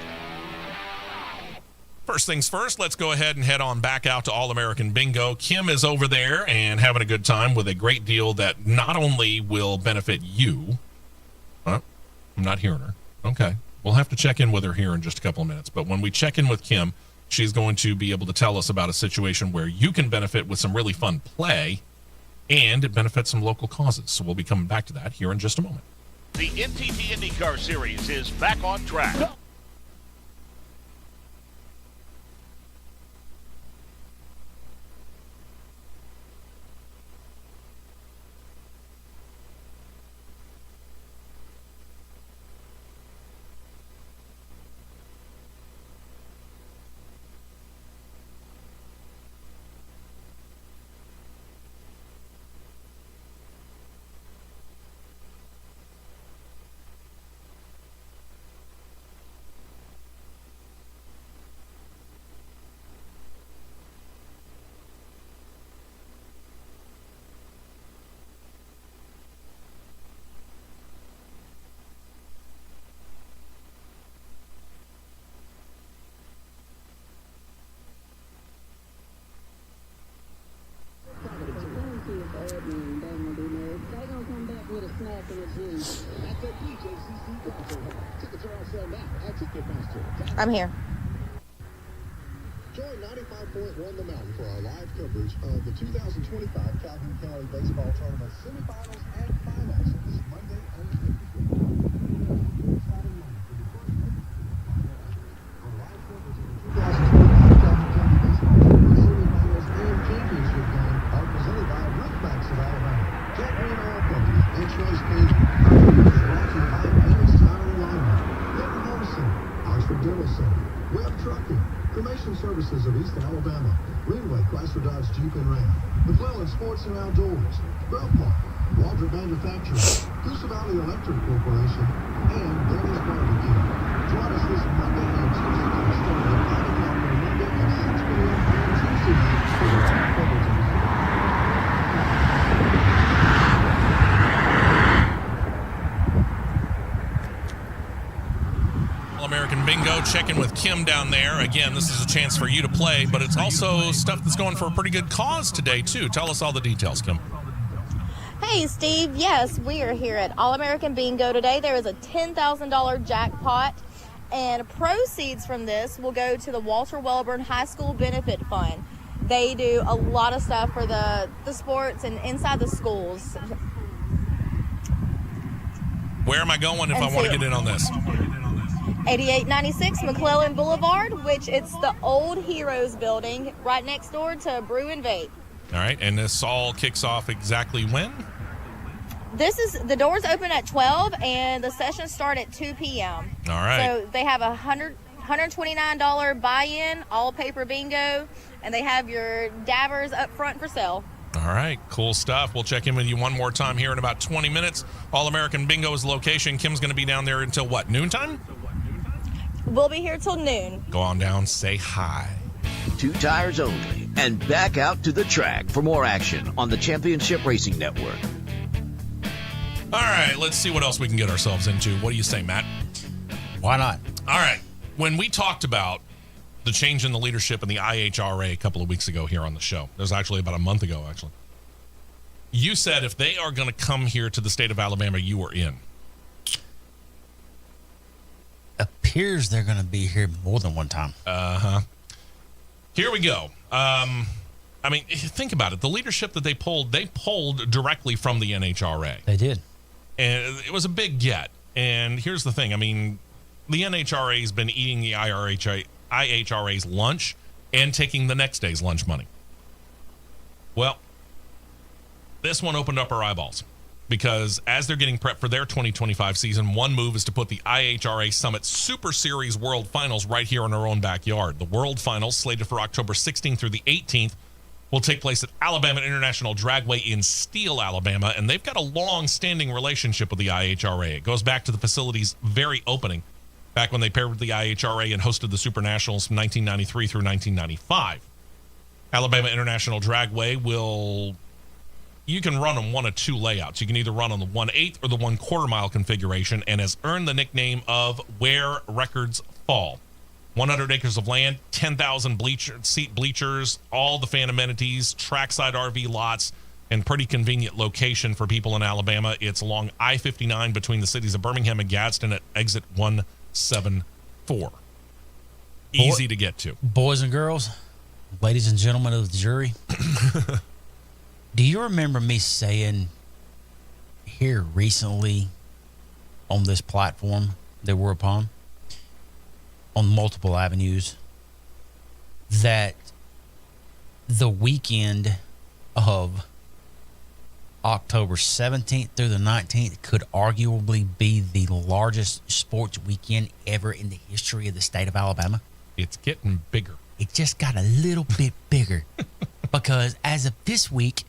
First things first, let's go ahead and head on back out to All-American Bingo. Kim is over there and having a good time with a great deal that not only will benefit you. I'm not hearing her. Okay. We'll have to check in with her here in just a couple of minutes. But when we check in with Kim, she's going to be able to tell us about a situation where you can benefit with some really fun play and it benefits some local causes. So we'll be coming back to that here in just a moment. The NTT IndyCar Series is back on track. I'm here. Join 95.1 The Mountain for our live coverage of the 2025 Calhoun County Baseball Tournament semifinals and finals this Monday and Tuesday. Our live coverage of the 2025 Calhoun County Baseball Tournament semifinals and championship game are presented by Roofbacks of Alabama, Jack Green Oil Company, and Choice Paint. Brought to you by Amos Tire and Lineman, Hilton Home Center, Oxford Dental Center, Web Trucking, Cremation Services of East Alabama, Greenway Chrysler Dodge Jeep and Ram, McClellan Sports and Outdoors, Grove Park, Waldron Manufacturing, Coosa Valley Electric Corporation, and Denny's Barbecue. Join us this Monday and Tuesday night starting at 5 o'clock on Monday and 6 p.m. on Tuesday night for the live coverage of the All-American Bingo, checking with Kim down there. Again, this is a chance for you to play, but it's also stuff that's going for a pretty good cause today, too. Tell us all the details, Kim. Hey, Steve. Yes, we are here at All-American Bingo today. There is a $10,000 jackpot, and proceeds from this will go to the Walter Wellborn High School Benefit Fund. They do a lot of stuff for the sports and inside the schools. Where am I going if I want to get in on this? 8896 McClellan Boulevard, which it's the old Heroes building right next door to Brew and Vape. All right, and this all kicks off exactly when? The doors open at 12 and the sessions start at 2 p.m. All right. So they have a $129 buy-in, all paper bingo, and they have your dabbers up front for sale. All right, cool stuff. We'll check in with you one more time here in about 20 minutes. All-American Bingo's location. Kim's going to be down there until what, noontime? We'll be here till noon. Go on down, say hi. 2 tires only, and back out to the track for more action on the Championship Racing Network. All right, let's see what else we can get ourselves into. What do you say, Matt? Why not? All right, when we talked about the change in the leadership in the IHRA a couple of weeks ago here on the show, it was actually about a month ago, actually. You said if they are going to come here to the state of Alabama, you are in. Appears they're going to be here more than one time. Here we go. I mean, think about it. The leadership that they pulled directly from the NHRA. They did. And it was a big get. And here's the thing. I mean, the NHRA has been eating the IHRA's lunch and taking the next day's lunch money. Well, this one opened up our eyeballs. Because as they're getting prepped for their 2025 season, one move is to put the IHRA Summit Super Series World Finals right here in our own backyard. The World Finals, slated for October 16th through the 18th, will take place at Alabama International Dragway in Steele, Alabama, and they've got a long-standing relationship with the IHRA. It goes back to the facility's very opening, back when they paired with the IHRA and hosted the Super Nationals from 1993 through 1995. Alabama International Dragway you can run on one of two layouts. You can either run on the 1/8 or the 1/4 mile configuration and has earned the nickname of Where Records Fall. 100 acres of land, 10,000 seat bleachers, all the fan amenities, trackside RV lots, and pretty convenient location for people in Alabama. It's along I-59 between the cities of Birmingham and Gadsden at exit 174. Easy to get to. Boys and girls, ladies and gentlemen of the jury, do you remember me saying here recently on this platform that we're upon, on multiple avenues, that the weekend of October 17th through the 19th could arguably be the largest sports weekend ever in the history of the state of Alabama? It's getting bigger. It just got a little bit bigger because as of this week,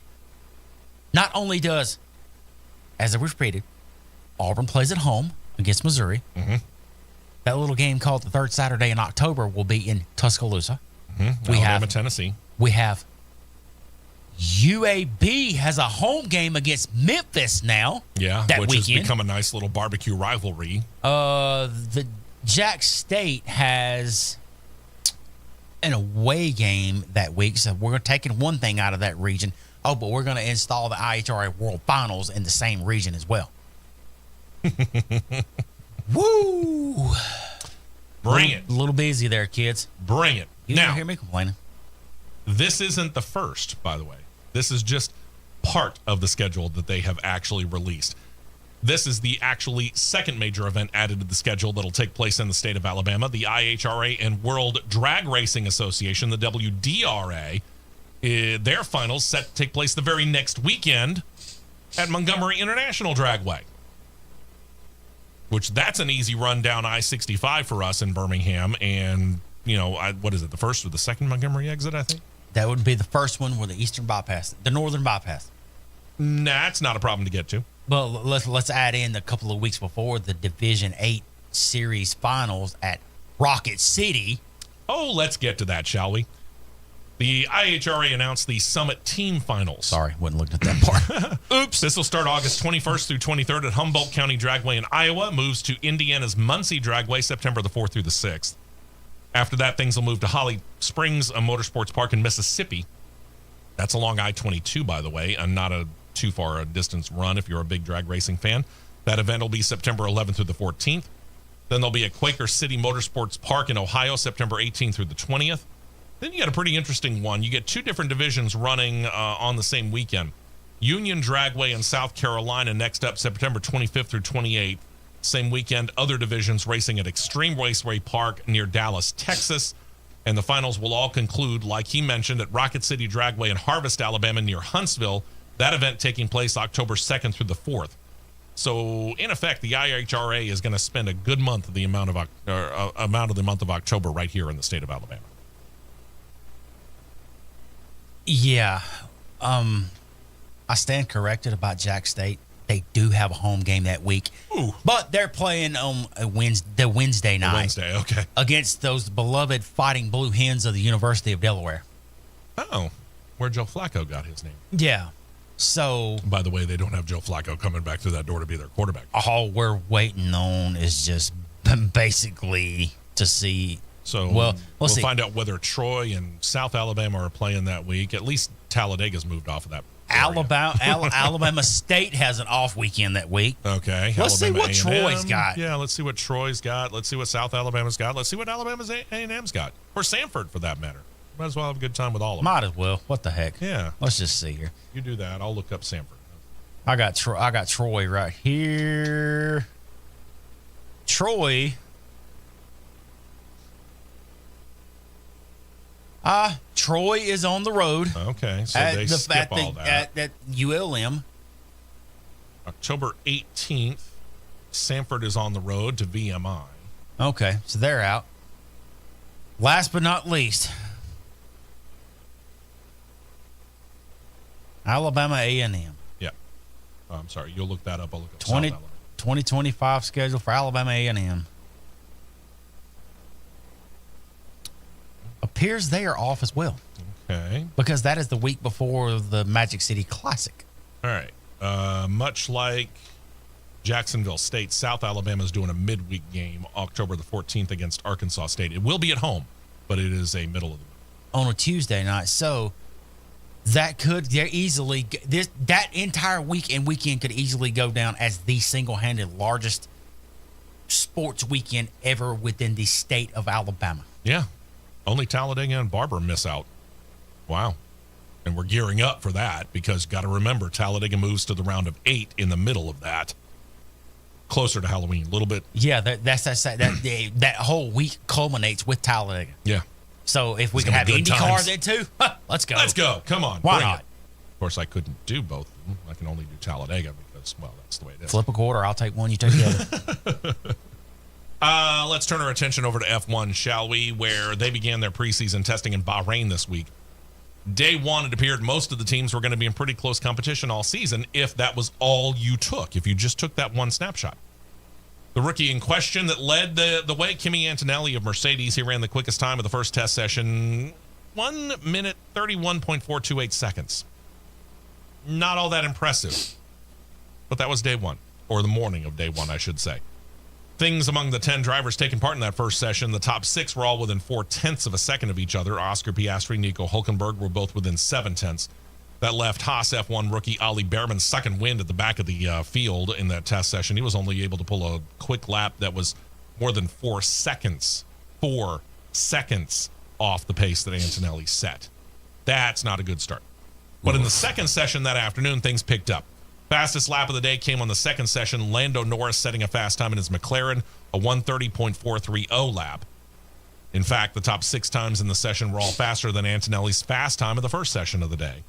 not only does, as I repeated, Auburn plays at home against Missouri. Mm-hmm. That little game called the third Saturday in October will be in Tuscaloosa. Mm-hmm. Alabama, Tennessee. We have UAB has a home game against Memphis now. Yeah, that which weekend has become a nice little barbecue rivalry. The Jack State has an away game that week, so we're taking one thing out of that region. Oh, but we're going to install the IHRA World Finals in the same region as well. Woo! Bring it. A little busy there, kids. Bring it. You Now, don't hear me complaining. this isn't the first, by the way. This is just part of the schedule that they have actually released. This is the actually second major event added to the schedule that'll take place in the state of Alabama. The IHRA and World Drag Racing Association, the WDRA, their finals set to take place the very next weekend at Montgomery International Dragway, which that's an easy run down I-65 for us in Birmingham. And, what is it, the first or the second Montgomery exit, I think? That would be the first one where the northern bypass. Nah, it's not a problem to get to. Well, let's add in a couple of weeks before the Division 8 Series finals at Rocket City. Oh, let's get to that, shall we? The IHRA announced the Summit Team Finals. Sorry, wasn't looking at that part. Oops. This will start August 21st through 23rd at Humboldt County Dragway in Iowa. Moves to Indiana's Muncie Dragway September the 4th through the 6th. After that, things will move to Holly Springs, a motorsports park in Mississippi. That's along I-22, by the way, and not a too far a distance run if you're a big drag racing fan. That event will be September 11th through the 14th. Then there'll be a Quaker City Motorsports Park in Ohio, September 18th through the 20th. Then you got a pretty interesting one. You get two different divisions running on the same weekend. Union Dragway in South Carolina next up September 25th through 28th. Same weekend, other divisions racing at Extreme Raceway Park near Dallas, Texas. And the finals will all conclude, like he mentioned, at Rocket City Dragway in Harvest, Alabama near Huntsville. That event taking place October 2nd through the 4th. So, in effect, the IHRA is going to spend a good month of the amount of the month of October right here in the state of Alabama. Yeah. I stand corrected about Jack State. They do have a home game that week. Ooh. But they're playing on the Wednesday night. Wednesday, okay. Against those beloved Fighting Blue Hens of the University of Delaware. Oh, where Joe Flacco got his name. Yeah. So, By the way, they don't have Joe Flacco coming back through that door to be their quarterback. all we're waiting on is just basically to see. So we'll see. find out whether Troy and South Alabama are playing that week. At least Talladega's moved off of that area. Alabama State has an off weekend that week. Okay. Let's Alabama see what A&M. Troy's got. Yeah, let's see what Troy's got. Let's see what South Alabama's got. Let's see what Alabama's A&M's got. Or Samford, for that matter. Might as well have a good time with all of them. Might as well. What the heck? Yeah. Let's just see here. You do that. I'll look up Samford. I got Troy right here. Troy. Troy is on the road. Okay, so they skip all that. At ULM. October 18th, Samford is on the road to VMI. Okay, so they're out. Last but not least, Alabama A&M. Yeah. I'm sorry, you'll look that up. I'll look up 2025 schedule for Alabama A&M. Appears they are off as well. Okay. Because that is the week before the Magic City Classic. All right. Much like Jacksonville State, South Alabama is doing a midweek game October the 14th against Arkansas State. It will be at home, but it is a middle of the week. On a Tuesday night. So that entire week and weekend could easily go down as the single-handed largest sports weekend ever within the state of Alabama. Yeah. Only Talladega and Barber miss out. Wow. And we're gearing up for that because got to remember, Talladega moves to the round of 8 in the middle of that. Closer to Halloween, a little bit. Yeah, that whole week culminates with Talladega. Yeah. So if we It's can gonna have be good IndyCar times. then too, let's go. Let's go. Come on. Why bring not? it. Of course, I couldn't do both of them. I can only do Talladega because, well, that's the way it is. Flip a quarter. I'll take one. You take the other. Let's turn our attention over to F1, shall we, where they began their preseason testing in Bahrain this week. Day one, it appeared most of the teams were going to be in pretty close competition all season if that was all you took, if you just took that one snapshot. The rookie in question that led the way, Kimi Antonelli of Mercedes, he ran the quickest time of the first test session, 1 minute 31.428 seconds. Not all that impressive, but that was day one, or the morning of day one, I should say. Things among the 10 drivers taking part in that first session, the top 6 were all within 0.4 of a second of each other. Oscar Piastri, Nico Hülkenberg were both within 0.7. That left Haas F1 rookie Ollie Behrman's second wind at the back of the field in that test session. He was only able to pull a quick lap that was more than 4 seconds. 4 seconds off the pace that Antonelli set. That's not a good start. But in the second session that afternoon, things picked up. Fastest lap of the day came on the second session. Lando Norris setting a fast time in his McLaren, a 1:30.430 lap. In fact, the top 6 times in the session were all faster than Antonelli's fast time of the first session of the day.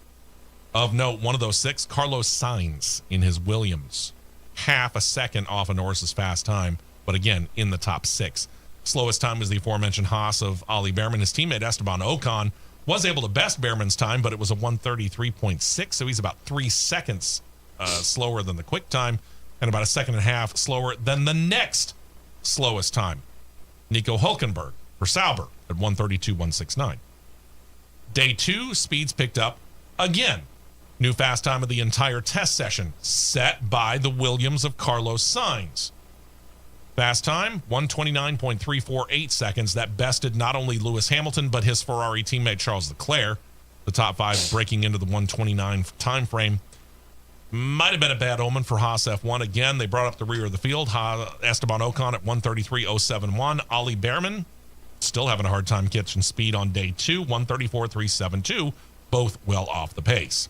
Of note, one of those 6, Carlos Sainz in his Williams. Half a second off of Norris's fast time, but again, in the top 6. Slowest time was the aforementioned Haas of Ollie Behrman. His teammate Esteban Ocon was able to best Behrman's time, but it was a 1:33.6, so he's about 3 seconds slower than the quick time and about 1.5 seconds slower than the next slowest time, Nico Hülkenberg for Sauber at 1:32.169. Day 2, speeds picked up again. New fast time of the entire test session, set by the Williams of Carlos Sainz. Fast time, 1:29.348 seconds. That bested not only Lewis Hamilton, but his Ferrari teammate Charles Leclerc. The top 5 breaking into the 1:29 time frame. Might have been a bad omen for Haas F1. Again, they brought up the rear of the field. Esteban Ocon at 1:33.071. Ollie Behrman still having a hard time catching speed on day 2, 1:34.372. Both well off the pace.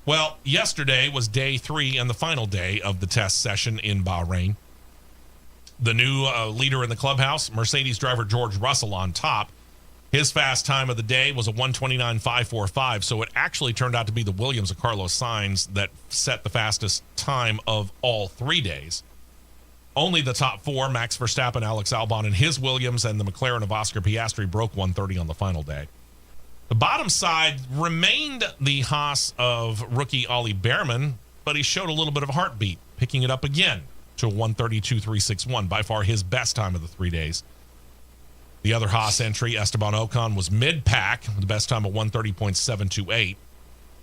Well, yesterday was day 3 and the final day of the test session in Bahrain. The new leader in the clubhouse, Mercedes driver George Russell on top. His fast time of the day was a 1:29.545, so it actually turned out to be the Williams of Carlos Sainz that set the fastest time of all 3 days. Only the top 4, Max Verstappen, Alex Albon, and his Williams, and the McLaren of Oscar Piastri broke 1:30 on the final day. The bottom side remained the Haas of rookie Ollie Behrman, but he showed a little bit of a heartbeat, picking it up again to a 1:32.361, by far his best time of the 3 days. The other Haas entry, Esteban Ocon, was mid-pack, the best time of 1:30.728.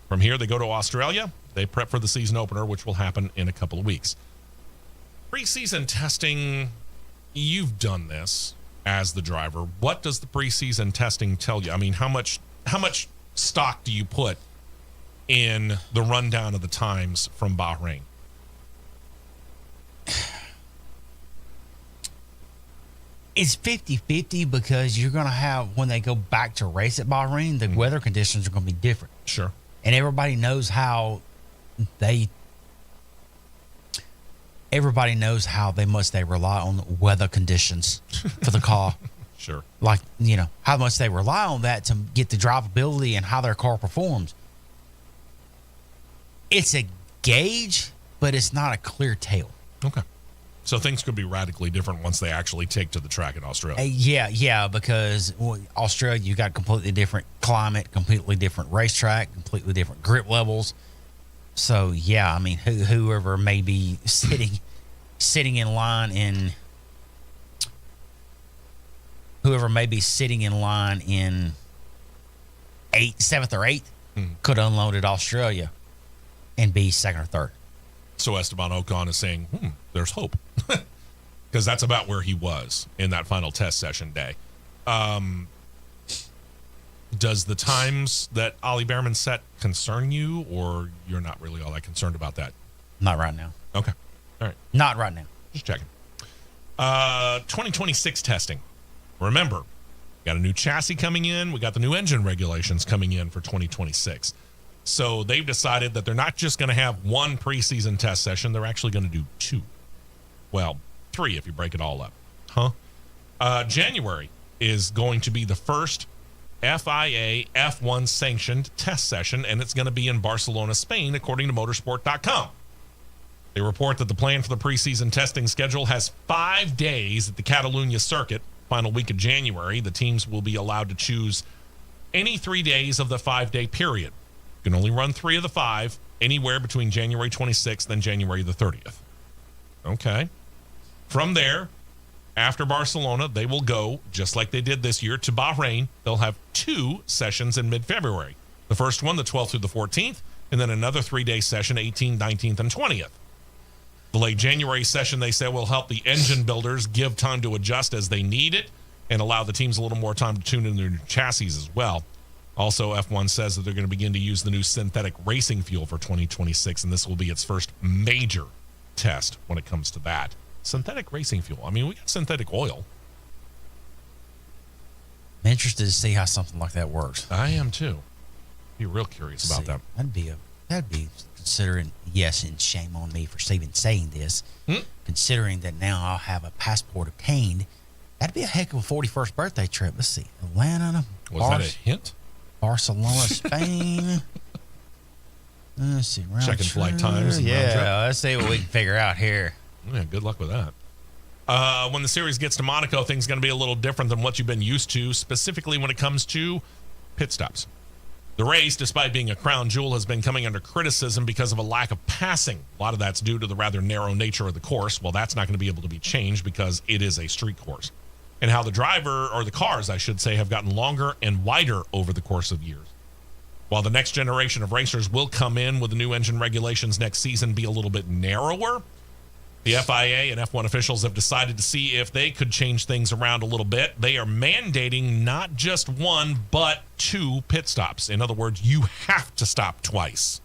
From here, they go to Australia. They prep for the season opener, which will happen in a couple of weeks. Preseason testing, you've done this as the driver. What does the preseason testing tell you? I mean, how much stock do you put in the rundown of the times from Bahrain? It's 50-50 because you're going to have, when they go back to race at Bahrain, the weather conditions are going to be different. Sure. And everybody knows how they must rely on weather conditions for the car. Sure. Like, how much they rely on that to get the drivability and how their car performs. It's a gauge, but it's not a clear tale. Okay. So things could be radically different once they actually take to the track in Australia. Yeah, because Australia, you got completely different climate, completely different racetrack, completely different grip levels. So, yeah, I mean, whoever may be sitting in line in 7th or 8th could unload at Australia and be 2nd or 3rd. So Esteban Ocon is saying, there's hope. Because that's about where he was in that final test session day. Does the times that Ollie Behrman set concern you, or you're not really all that concerned about that? Not right now. Okay. All right. Not right now. Just checking. 2026 testing. Remember, we got a new chassis coming in. We got the new engine regulations coming in for 2026. So they've decided that they're not just going to have one preseason test session. They're actually going to do 2. Well, 3 if you break it all up. January is going to be the first FIA F1 sanctioned test session, and it's going to be in Barcelona, Spain, according to motorsport.com. They report that the plan for the preseason testing schedule has 5 days at the Catalunya circuit. Final week of January, the teams will be allowed to choose any 3 days of the 5-day period. You can only run 3 of the 5 anywhere between January 26th and January the 30th. Okay. From there, after Barcelona, they will go, just like they did this year, to Bahrain. They'll have 2 sessions in mid-February. The first one, the 12th through the 14th, and then another 3-day session, 18th, 19th, and 20th. The late January session, they say, will help the engine builders give time to adjust as they need it and allow the teams a little more time to tune in their chassis as well. Also, F1 says that they're going to begin to use the new synthetic racing fuel for 2026, and this will be its first major test when it comes to that. Synthetic racing fuel. I mean, we got synthetic oil. I'm interested to see how something like that works. I am too. Be real curious about that. That'd be considering, yes, and shame on me for even saying this, considering that now I'll have a passport obtained. That'd be a heck of a 41st birthday trip. Let's see. Atlanta. Was that a hint? Barcelona, Spain. Let's see. Checking flight times. And yeah, let's see what we can figure out here. Yeah, good luck with that. When the series gets to Monaco, things are going to be a little different than what you've been used to, specifically when it comes to pit stops. The race, despite being a crown jewel, has been coming under criticism because of a lack of passing. A lot of that's due to the rather narrow nature of the course. Well, that's not going to be able to be changed because it is a street course. And how the driver, or the cars, I should say, have gotten longer and wider over the course of years. While the next generation of racers will come in with the new engine regulations next season be a little bit narrower, the FIA and F1 officials have decided to see if they could change things around a little bit. They are mandating not just one, but 2 pit stops. In other words, you have to stop twice,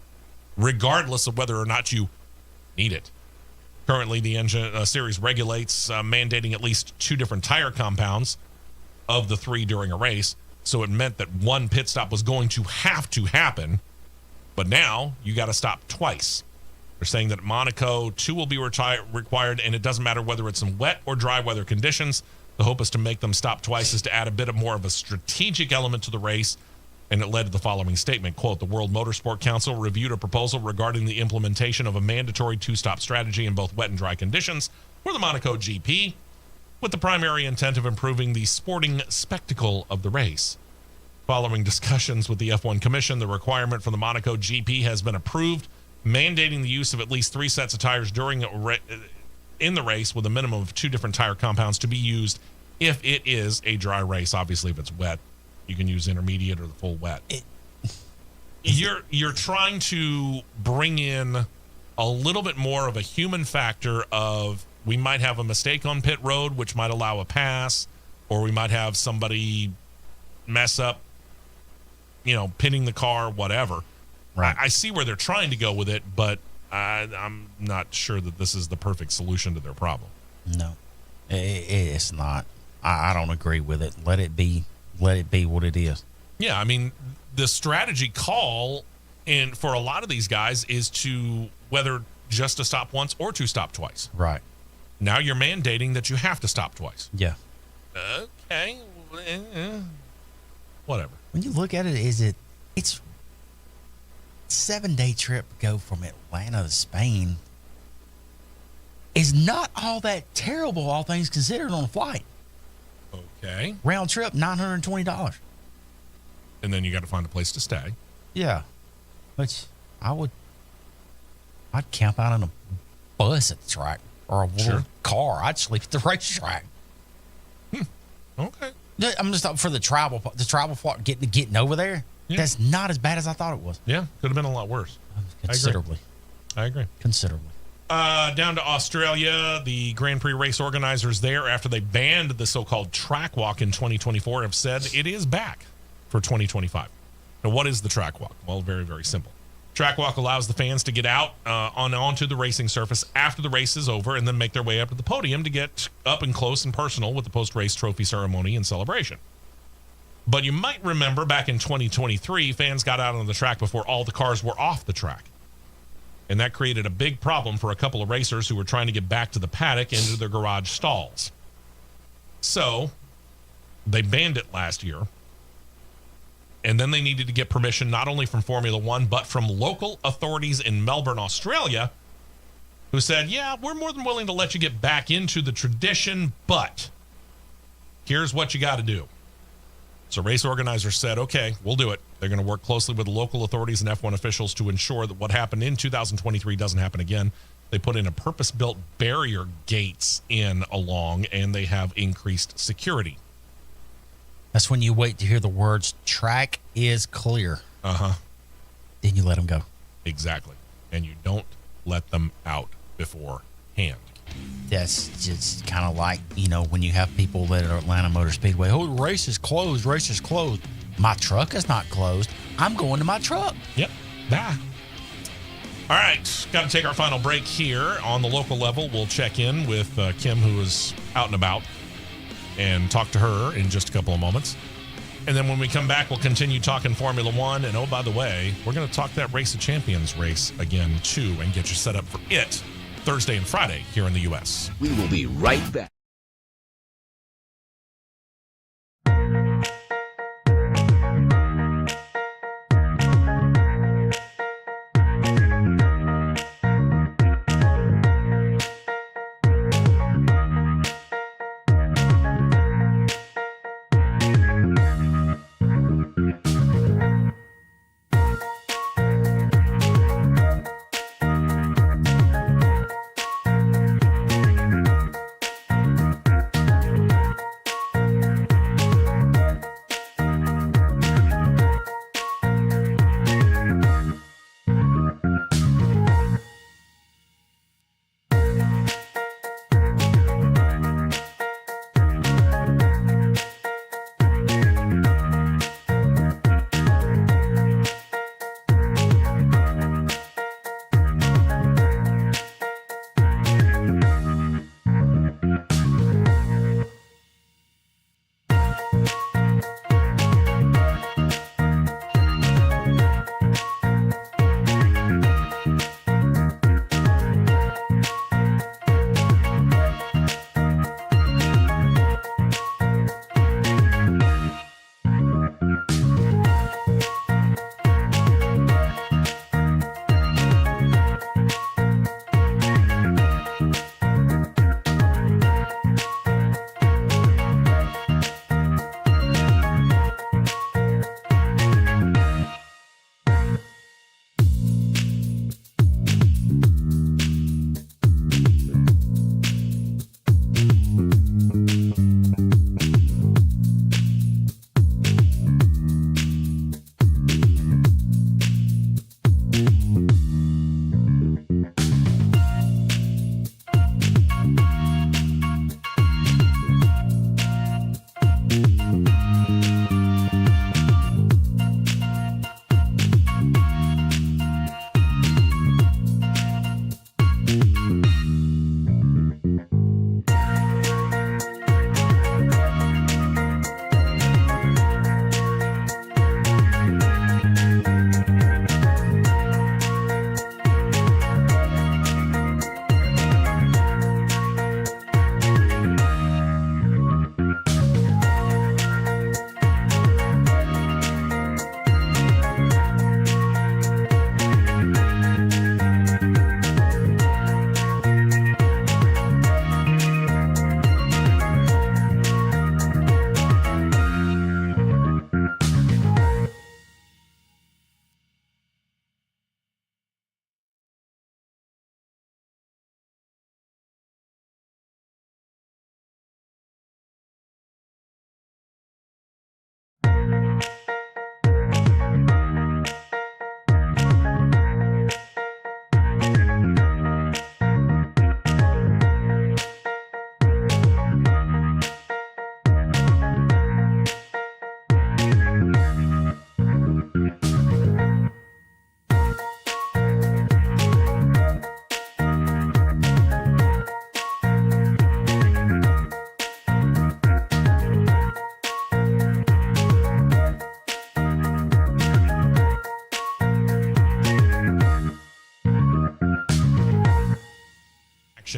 regardless of whether or not you need it. Currently, the engine series regulates mandating at least 2 different tire compounds of the 3 during a race. So it meant that 1 pit stop was going to have to happen. But now you got to stop twice. They're saying that at Monaco, 2 will be required, and it doesn't matter whether it's in wet or dry weather conditions. The hope is to make them stop twice is to add a bit of more of a strategic element to the race. And it led to the following statement, quote, "The World Motorsport Council reviewed a proposal regarding the implementation of a mandatory 2-stop strategy in both wet and dry conditions for the Monaco GP, with the primary intent of improving the sporting spectacle of the race. Following discussions with the F1 Commission, the requirement for the Monaco GP has been approved, mandating the use of at least 3 sets of tires in the race with a minimum of 2 different tire compounds to be used if it is a dry race. Obviously, if it's wet, you can use intermediate or the full wet. You're trying to bring in a little bit more of a human factor of we might have a mistake on pit road, which might allow a pass, or we might have somebody mess up, pitting the car, whatever. Right. I see where they're trying to go with it, but I'm not sure that this is the perfect solution to their problem. No, it's not. I don't agree with it. Let it be what it is. Yeah, I mean, the strategy call for a lot of these guys is to whether just to stop once or to stop twice. Right. Now you're mandating that you have to stop twice. Yeah. Okay. Whatever. When you look at it, it's 7-day trip to go from Atlanta to Spain is not all that terrible, all things considered, on a flight. Okay. Round trip, $920. And then you got to find a place to stay. Yeah. Which I'd camp out in a bus at the track or a little car. I'd sleep at the racetrack. Okay. I'm just for the travel part, getting over there. Yeah. That's not as bad as I thought it was. Yeah, could have been a lot worse. Considerably. I agree. Considerably. Down to Australia, the Grand Prix race organizers there, after they banned the so-called track walk in 2024, have said it is back for 2025. Now, what is the track walk? Well, very, very simple. Track walk allows the fans to get out onto the racing surface after the race is over and then make their way up to the podium to get up and close and personal with the post-race trophy ceremony and celebration. But you might remember back in 2023, fans got out on the track before all the cars were off the track. And that created a big problem for a couple of racers who were trying to get back to the paddock into their garage stalls. So they banned it last year. And then they needed to get permission not only from Formula One, but from local authorities in Melbourne, Australia, who said, yeah, we're more than willing to let you get back into the tradition, but here's what you got to do. So race organizers said, okay, we'll do it. They're going to work closely with the local authorities and F1 officials to ensure that what happened in 2023 doesn't happen again. They put in a purpose-built barrier gates along, and they have increased security. That's when you wait to hear the words, track is clear. Uh-huh. Then you let them go. Exactly. And you don't let them out beforehand. That's just kind of like, when you have people that are Atlanta Motor Speedway, the race is closed. My truck is not closed. I'm going to my truck. Yep. Bye. All right. Got to take our final break here. On the local level, we'll check in with Kim, who is out and about, and talk to her in just a couple of moments. And then when we come back, we'll continue talking Formula One. And, oh, by the way, we're going to talk that Race of Champions race again, too, and get you set up for it Thursday and Friday here in the U.S. We will be right back.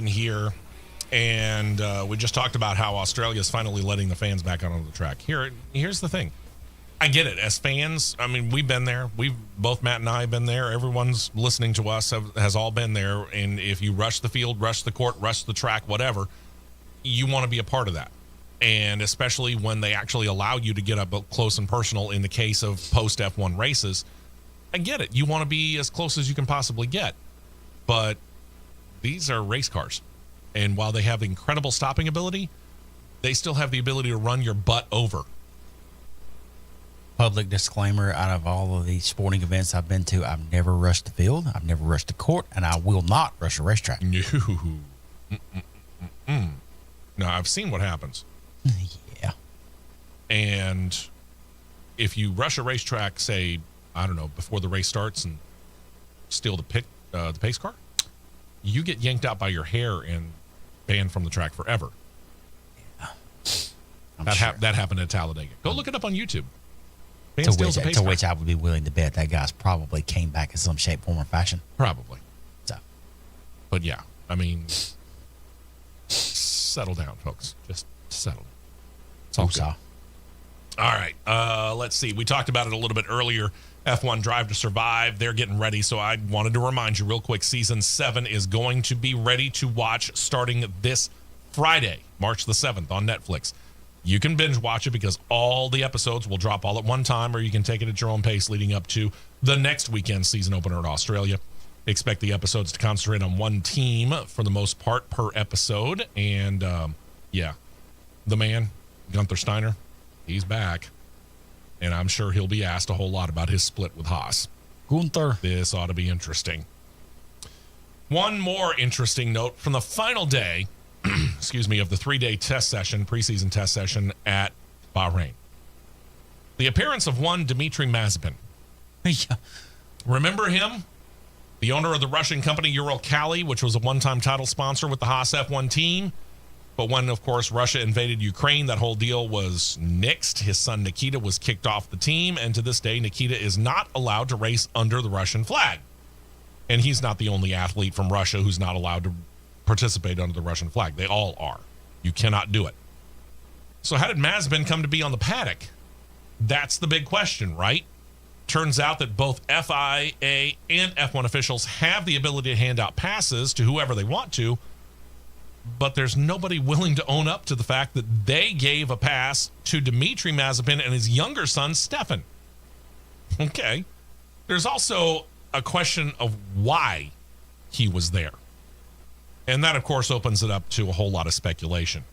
Here, and we just talked about how Australia is finally letting the fans back out on the track. Here's the thing. I get it. As fans, I mean, we've been there. We've both, Matt and I, have been there. Everyone's listening to us has all been there. And if you rush the field, rush the court, rush the track, whatever, you want to be a part of that. And especially when they actually allow you to get up close and personal in the case of post F1 races. I get it. You want to be as close as you can possibly get. But these are race cars. And while they have incredible stopping ability, they still have the ability to run your butt over. Public disclaimer, out of all of the sporting events I've been to, I've never rushed the field, I've never rushed the court, and I will not rush a racetrack. No. No, I've seen what happens. Yeah. And if you rush a racetrack, say, I don't know, before the race starts and steal the pace car, you get yanked out by your hair and banned from the track forever. That happened at Talladega. Go look it up on YouTube. To which I would be willing to bet that guy's probably came back in some shape, form, or fashion. Probably. So, but yeah, I mean, settle down, folks. Just settle. It's all good. All right. Let's see. We talked about it a little bit earlier. F1 Drive to Survive. They're getting ready. So I wanted to remind you real quick. Season 7 is going to be ready to watch starting this Friday, March the 7th on Netflix. You can binge watch it because all the episodes will drop all at one time, or you can take it at your own pace leading up to the next weekend season opener in Australia. Expect the episodes to concentrate on one team for the most part per episode. And yeah, the man, Gunther Steiner, he's back. And I'm sure he'll be asked a whole lot about his split with Haas. Gunther. This ought to be interesting. One more interesting note from the final day excuse me, of the 3-day preseason test session at Bahrain. The appearance of one Dmitry Mazepin. Yeah. Remember him? The owner of the Russian company Uralkali, which was a one-time title sponsor with the Haas F1 team. But when, of course, Russia invaded Ukraine, that whole deal was nixed. His son Nikita was kicked off the team, and to this day, Nikita is not allowed to race under the Russian flag. And he's not the only athlete from Russia who's not allowed to participate under the Russian flag. They all are. You cannot do it. So how did Mazepin come to be on the paddock? That's the big question, right? Turns out that both FIA and F1 officials have the ability to hand out passes to whoever they want to, but there's nobody willing to own up to the fact that they gave a pass to Dmitry Mazepin and his younger son, Stefan. Okay. There's also a question of why he was there. And that, of course, opens it up to a whole lot of speculation.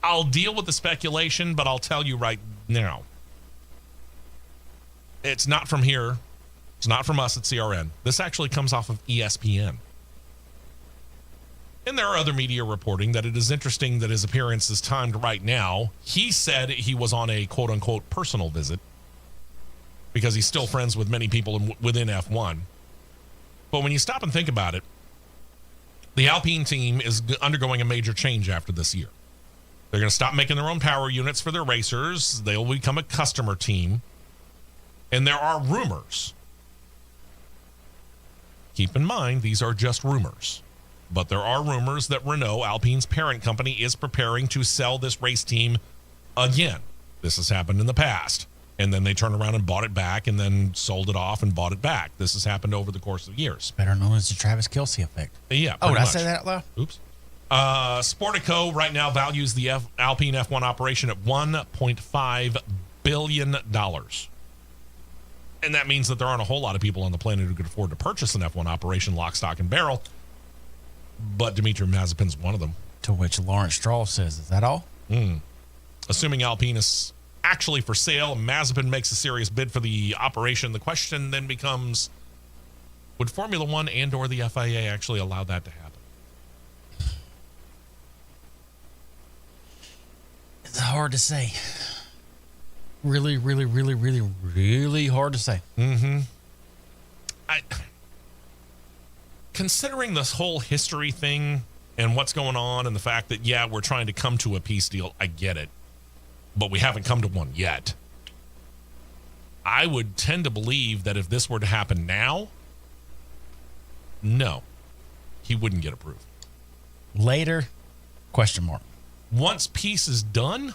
I'll deal with the speculation, but I'll tell you right now. It's not from here. It's not from us at CRN. This actually comes off of ESPN. And there are other media reporting that it is interesting that his appearance is timed right now. He said he was on a quote-unquote personal visit because he's still friends with many people within F1. But when you stop and think about it, the Alpine team is undergoing a major change after this year. They're going to stop making their own power units for their racers. They'll become a customer team. And there are rumors. Keep in mind, these are just rumors. But there are rumors that Renault, Alpine's parent company, is preparing to sell this race team again. This has happened in the past. And then they turned around and bought it back and then sold it off and bought it back. This has happened over the course of years. Better known as the Travis Kelce effect. Yeah. Oh, did I say that out loud? Oops. Sportico right now values the Alpine F1 operation at $1.5 billion. And that means that there aren't a whole lot of people on the planet who could afford to purchase an F1 operation lock, stock, and barrel. But Dmitry Mazepin's one of them. To which Lawrence Stroll says, is that all? Assuming Alpine is actually for sale, Mazepin makes a serious bid for the operation. The question then becomes, would Formula One and or the FIA actually allow that to happen? It's hard to say. Really, really, really, really, really hard to say. Considering this whole history thing and what's going on and the fact that, yeah, we're trying to come to a peace deal, I get it. But we haven't come to one yet. I would tend to believe that if this were to happen now, no, he wouldn't get approved. Later, question mark. Once peace is done,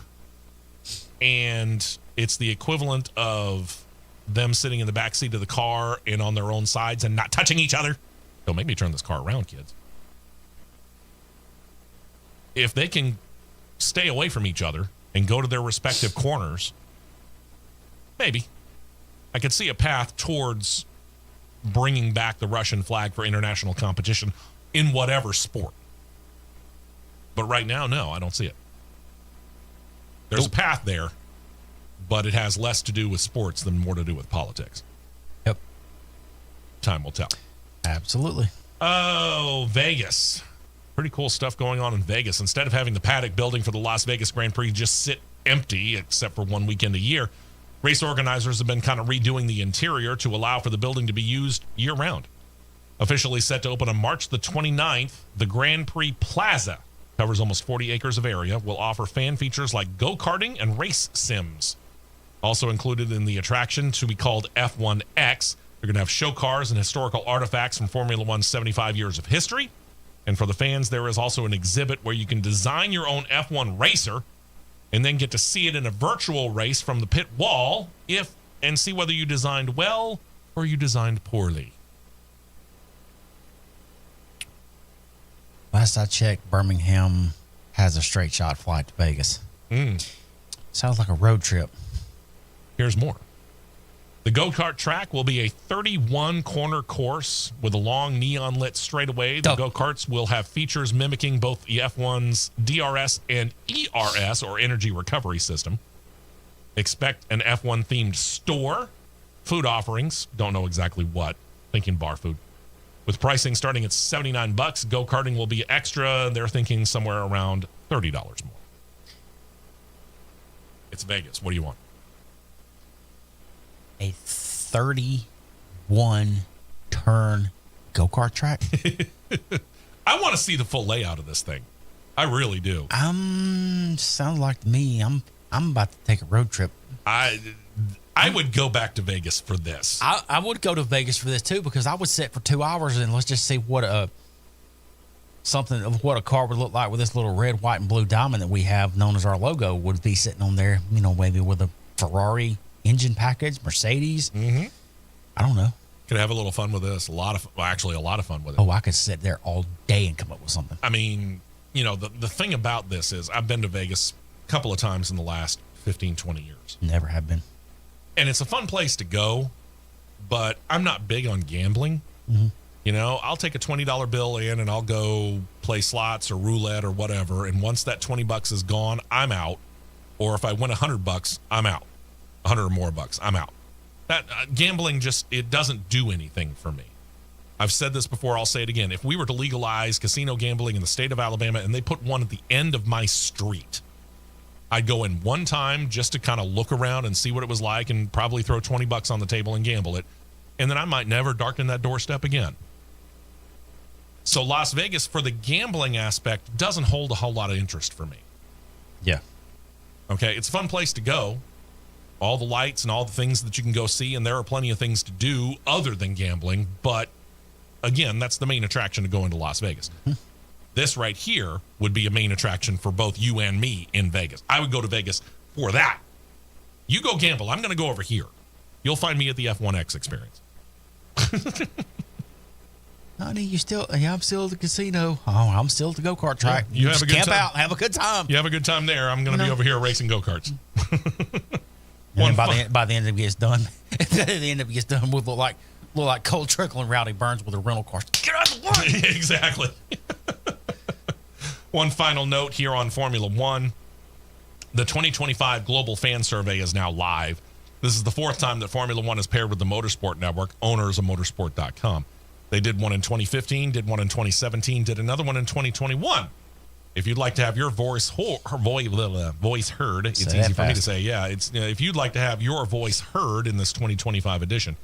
and it's the equivalent of them sitting in the backseat of the car and on their own sides and not touching each other. Don't make me turn this car around, kids. If they can stay away from each other and go to their respective corners, maybe. I could see a path towards bringing back the Russian flag for international competition in whatever sport. But right now, no, I don't see it. There's a path there, but it has less to do with sports than more to do with politics. Yep. Time will tell. Absolutely. Oh, Vegas. Pretty cool stuff going on in Vegas. Instead of having the paddock building for the Las Vegas Grand Prix just sit empty, except for one weekend a year, Race organizers have been kind of redoing the interior to allow for the building to be used year-round. Officially set to open on March the 29th, the Grand Prix Plaza covers almost 40 acres of area, will offer fan features like go-karting and race sims. Also included in the attraction to be called F1X, they're going to have show cars and historical artifacts from Formula One's 75 years of history. And for the fans, there is also an exhibit where you can design your own F1 racer and then get to see it in a virtual race from the pit wall and see whether you designed well or you designed poorly. Last I checked, Birmingham has a straight shot flight to Vegas. Sounds like a road trip. Here's more. The go-kart track will be a 31-corner course with a long neon-lit straightaway. The go-karts will have features mimicking both the F1's DRS and ERS, or energy recovery system. Expect an F1-themed store, food offerings, don't know exactly what, thinking bar food. With pricing starting at $79, go-karting will be extra. They're thinking somewhere around $30 more. It's Vegas. What do you want? A 31-turn go-kart track? I want to see the full layout of this thing. I really do. Sounds like to me, I'm about to take a road trip. I would go back to Vegas for this. I would go to Vegas for this too, because I would sit for 2 hours and let's just see what a car would look like with this little red, white, and blue diamond that we have known as our logo would be sitting on there, maybe with a Ferrari engine package, Mercedes. I don't know. Could have a little fun with this. A lot of fun with it. Oh, I could sit there all day and come up with something. I mean, the thing about this is I've been to Vegas a couple of times in the last 15, 20 years. Never have been. And it's a fun place to go, but I'm not big on gambling. I'll take a $20 bill in and I'll go play slots or roulette or whatever. And once that $20 is gone, I'm out. Or if I win $100, I'm out. 100 or more bucks, I'm out. That gambling it doesn't do anything for me. I've said this before, I'll say it again. If we were to legalize casino gambling in the state of Alabama and they put one at the end of my street, I'd go in one time just to kind of look around and see what it was like and probably throw $20 on the table and gamble it. And then I might never darken that doorstep again. So Las Vegas, for the gambling aspect, doesn't hold a whole lot of interest for me. Yeah. Okay, it's a fun place to go. All the lights and all the things that you can go see, and there are plenty of things to do other than gambling. But again, that's the main attraction to going to Las Vegas. This right here would be a main attraction for both you and me in Vegas. I would go to Vegas for that. You go gamble. I'm going to go over here. You'll find me at the F1X experience. Honey, I'm still at the casino. Oh, I'm still at the go-kart track. Yeah, you have a good camp time. out, have a good time. You have a good time there. I'm going to be over here racing go-karts. By the end of it gets done, we'll look like Cole Trickle and Rowdy Burns with a rental car. Get out of the way! Exactly. One final note here on Formula One. The 2025 Global Fan Survey is now live. This is the fourth time that Formula One is paired with the Motorsport Network, owners of motorsport.com. They did one in 2015, did one in 2017, did another one in 2021. If you'd like to have your voice heard, it's easy for me to say. Yeah, if you'd like to have your voice heard in this 2025 edition,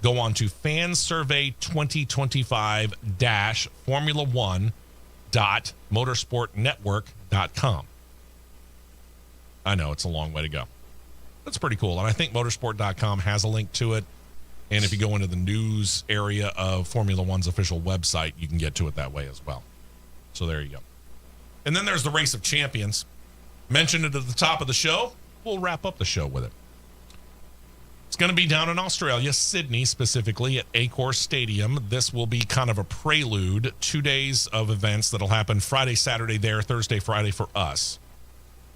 go on to fansurvey2025-formula1.motorsportnetwork.com. I know it's a long way to go. That's pretty cool. And I think motorsport.com has a link to it. And if you go into the news area of Formula One's official website, you can get to it that way as well. So there you go. And then there's the Race of Champions. Mentioned it at the top of the show. We'll wrap up the show with it. It's going to be down in Australia, Sydney specifically, at Accor Stadium. This will be kind of a prelude, 2 days of events that'll happen Friday, Saturday there, Thursday, Friday for us.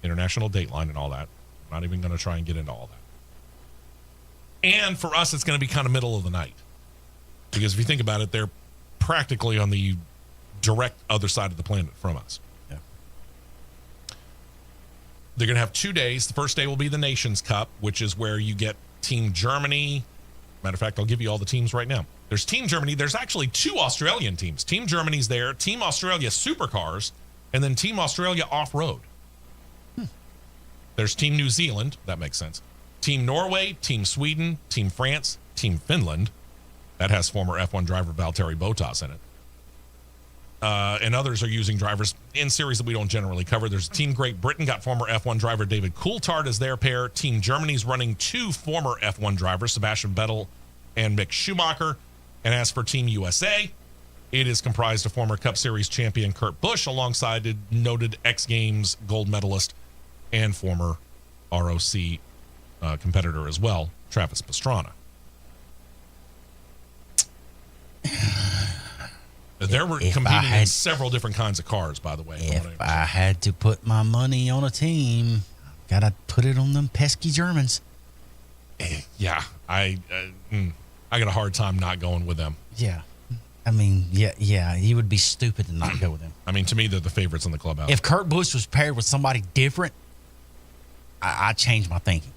International Dateline and all that. I'm not even going to try and get into all that. And for us, it's going to be kind of middle of the night. Because if you think about it, they're practically on the direct other side of the planet from us. Yeah. They're going to have 2 days. The first day will be the Nations Cup, which is where you get Team Germany. Matter of fact, I'll give you all the teams right now. There's Team Germany. There's actually 2 Australian teams. Team Germany's there, Team Australia Supercars, and then Team Australia Off-Road. There's Team New Zealand. That makes sense. Team Norway, Team Sweden, Team France, Team Finland. That has former F1 driver Valtteri Bottas in it. And others are using drivers in series that we don't generally cover. There's Team Great Britain, got former F1 driver David Coulthard as their pair. Team Germany's running 2 former F1 drivers, Sebastian Vettel and Mick Schumacher. And as for Team USA, it is comprised of former Cup Series champion Kurt Busch alongside a noted X Games gold medalist and former ROC competitor as well, Travis Pastrana. There were competing in several different kinds of cars, by the way. If I had to put my money on a team, gotta put it on them pesky Germans. Yeah, I got a hard time not going with them. Yeah. I mean, yeah, you would be stupid to not go with them. I mean, to me, they're the favorites in the clubhouse. If Kurt Busch was paired with somebody different, I changed my thinking.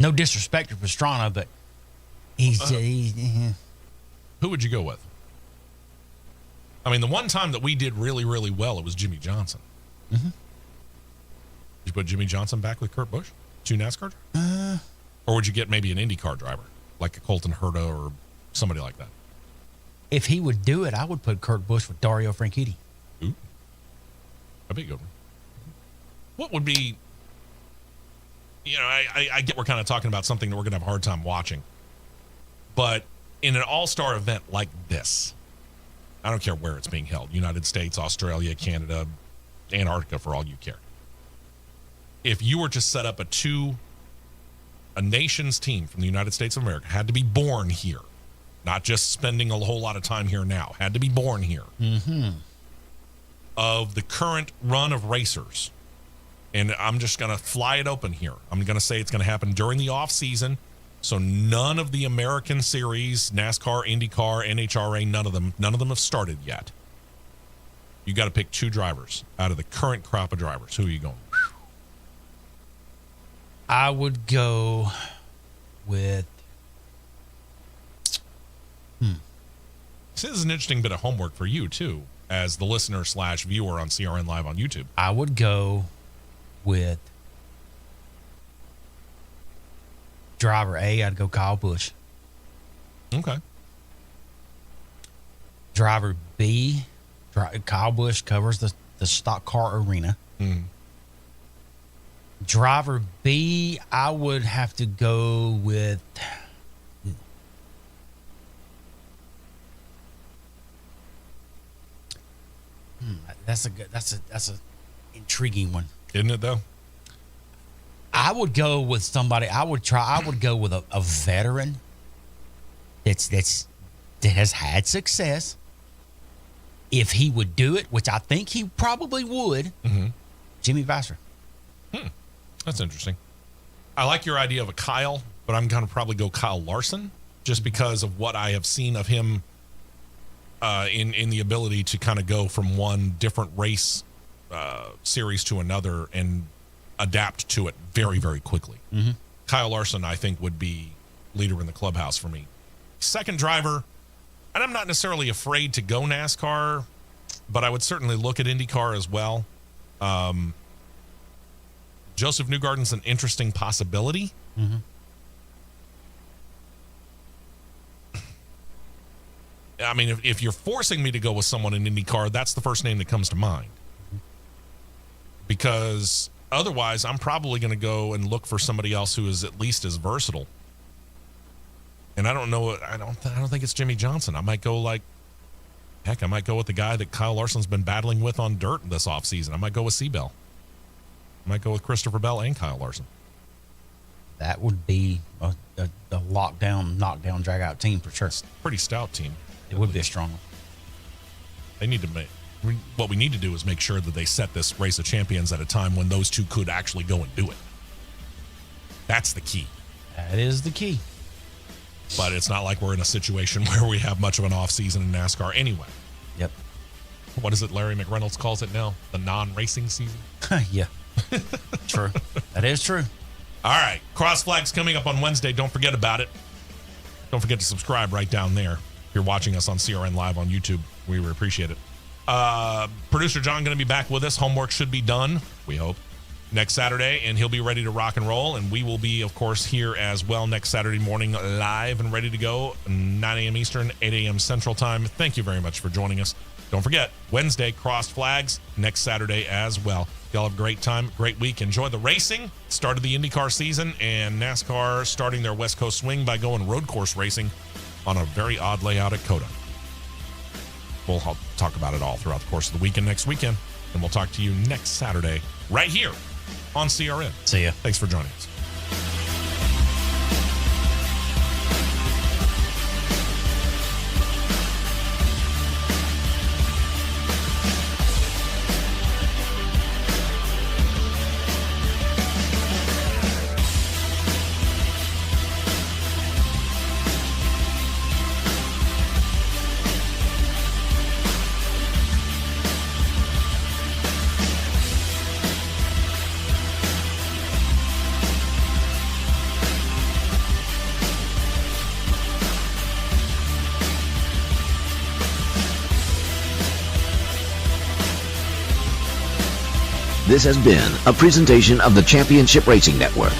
No disrespect to Pastrana, but he's who would you go with? I mean, the one time that we did really, really well, it was Jimmy Johnson. Mm-hmm. Did you put Jimmy Johnson back with Kurt Busch? 2 NASCAR drivers? Or would you get maybe an IndyCar driver, like a Colton Herta or somebody like that? If he would do it, I would put Kurt Busch with Dario Franchitti. Ooh. That'd be a good one. What would be, I get we're kind of talking about something that we're going to have a hard time watching. But in an all-star event like this, I don't care where it's being held, United States, Australia, Canada, Antarctica, for all you care. If you were to set up a nation's team from the United States of America, had to be born here, not just spending a whole lot of time here now, had to be born here, of the current run of racers. And I'm just going to fly it open here. I'm going to say it's going to happen during the off season. So none of the American series, NASCAR, IndyCar, NHRA, none of them have started yet. You got to pick 2 drivers out of the current crop of drivers. Who are you going with? I would go with. This is an interesting bit of homework for you too, as the listener / viewer on CRN Live on YouTube. I would go with driver A. I'd go Kyle Busch. Okay. Driver B, Kyle Busch covers the stock car arena. Driver B, I would have to go with. That's a intriguing one, Isn't it though? I would go with somebody. I would go with a veteran that has had success. If he would do it, which I think he probably would, Jimmy Vasser. That's interesting. I like your idea of a Kyle, but I'm going to probably go Kyle Larson just because of what I have seen of him in the ability to kind of go from one different race series to another and adapt to it very, very quickly. Kyle Larson, I think, would be leader in the clubhouse for me. Second driver, and I'm not necessarily afraid to go NASCAR, but I would certainly look at IndyCar as well. Joseph Newgarden's an interesting possibility. I mean, if you're forcing me to go with someone in IndyCar, that's the first name that comes to mind. Because otherwise, I'm probably going to go and look for somebody else who is at least as versatile. And I don't know. I don't think it's Jimmy Johnson. I might go I might go with the guy that Kyle Larson's been battling with on dirt this offseason. I might go with Seabell. I might go with Christopher Bell and Kyle Larson. That would be a knockdown, drag-out team for sure. It's a pretty stout team. It would be a strong one. They need to what we need to do is make sure that they set this race of champions at a time when those two could actually go and do it. That's the key. That is the key. But it's not like we're in a situation where we have much of an off season in NASCAR anyway. Yep. What is it Larry McReynolds calls it now? The non-racing season? Yeah. True. That is true. All right. Cross Flags coming up on Wednesday. Don't forget about it. Don't forget to subscribe right down there. If you're watching us on CRN Live on YouTube, we would appreciate it. Producer John going to be back with us. Homework should be done, we hope. next Saturday, and he'll be ready to rock and roll. And we will be, of course, here as well next Saturday morning, live and ready to go, 9 a.m. Eastern, 8 a.m. Central Time. Thank you very much for joining us. Don't forget, Wednesday, crossed flags, next Saturday as well. Y'all have a great time, great week. Enjoy the racing. Started the Indycar season, and NASCAR starting their West Coast swing by going road course racing on a very odd layout at COTA. We'll talk about it all throughout the course of the weekend next weekend, and we'll talk to you next Saturday right here on CRN. See ya. Thanks for joining us. This has been a presentation of the Championship Racing Network.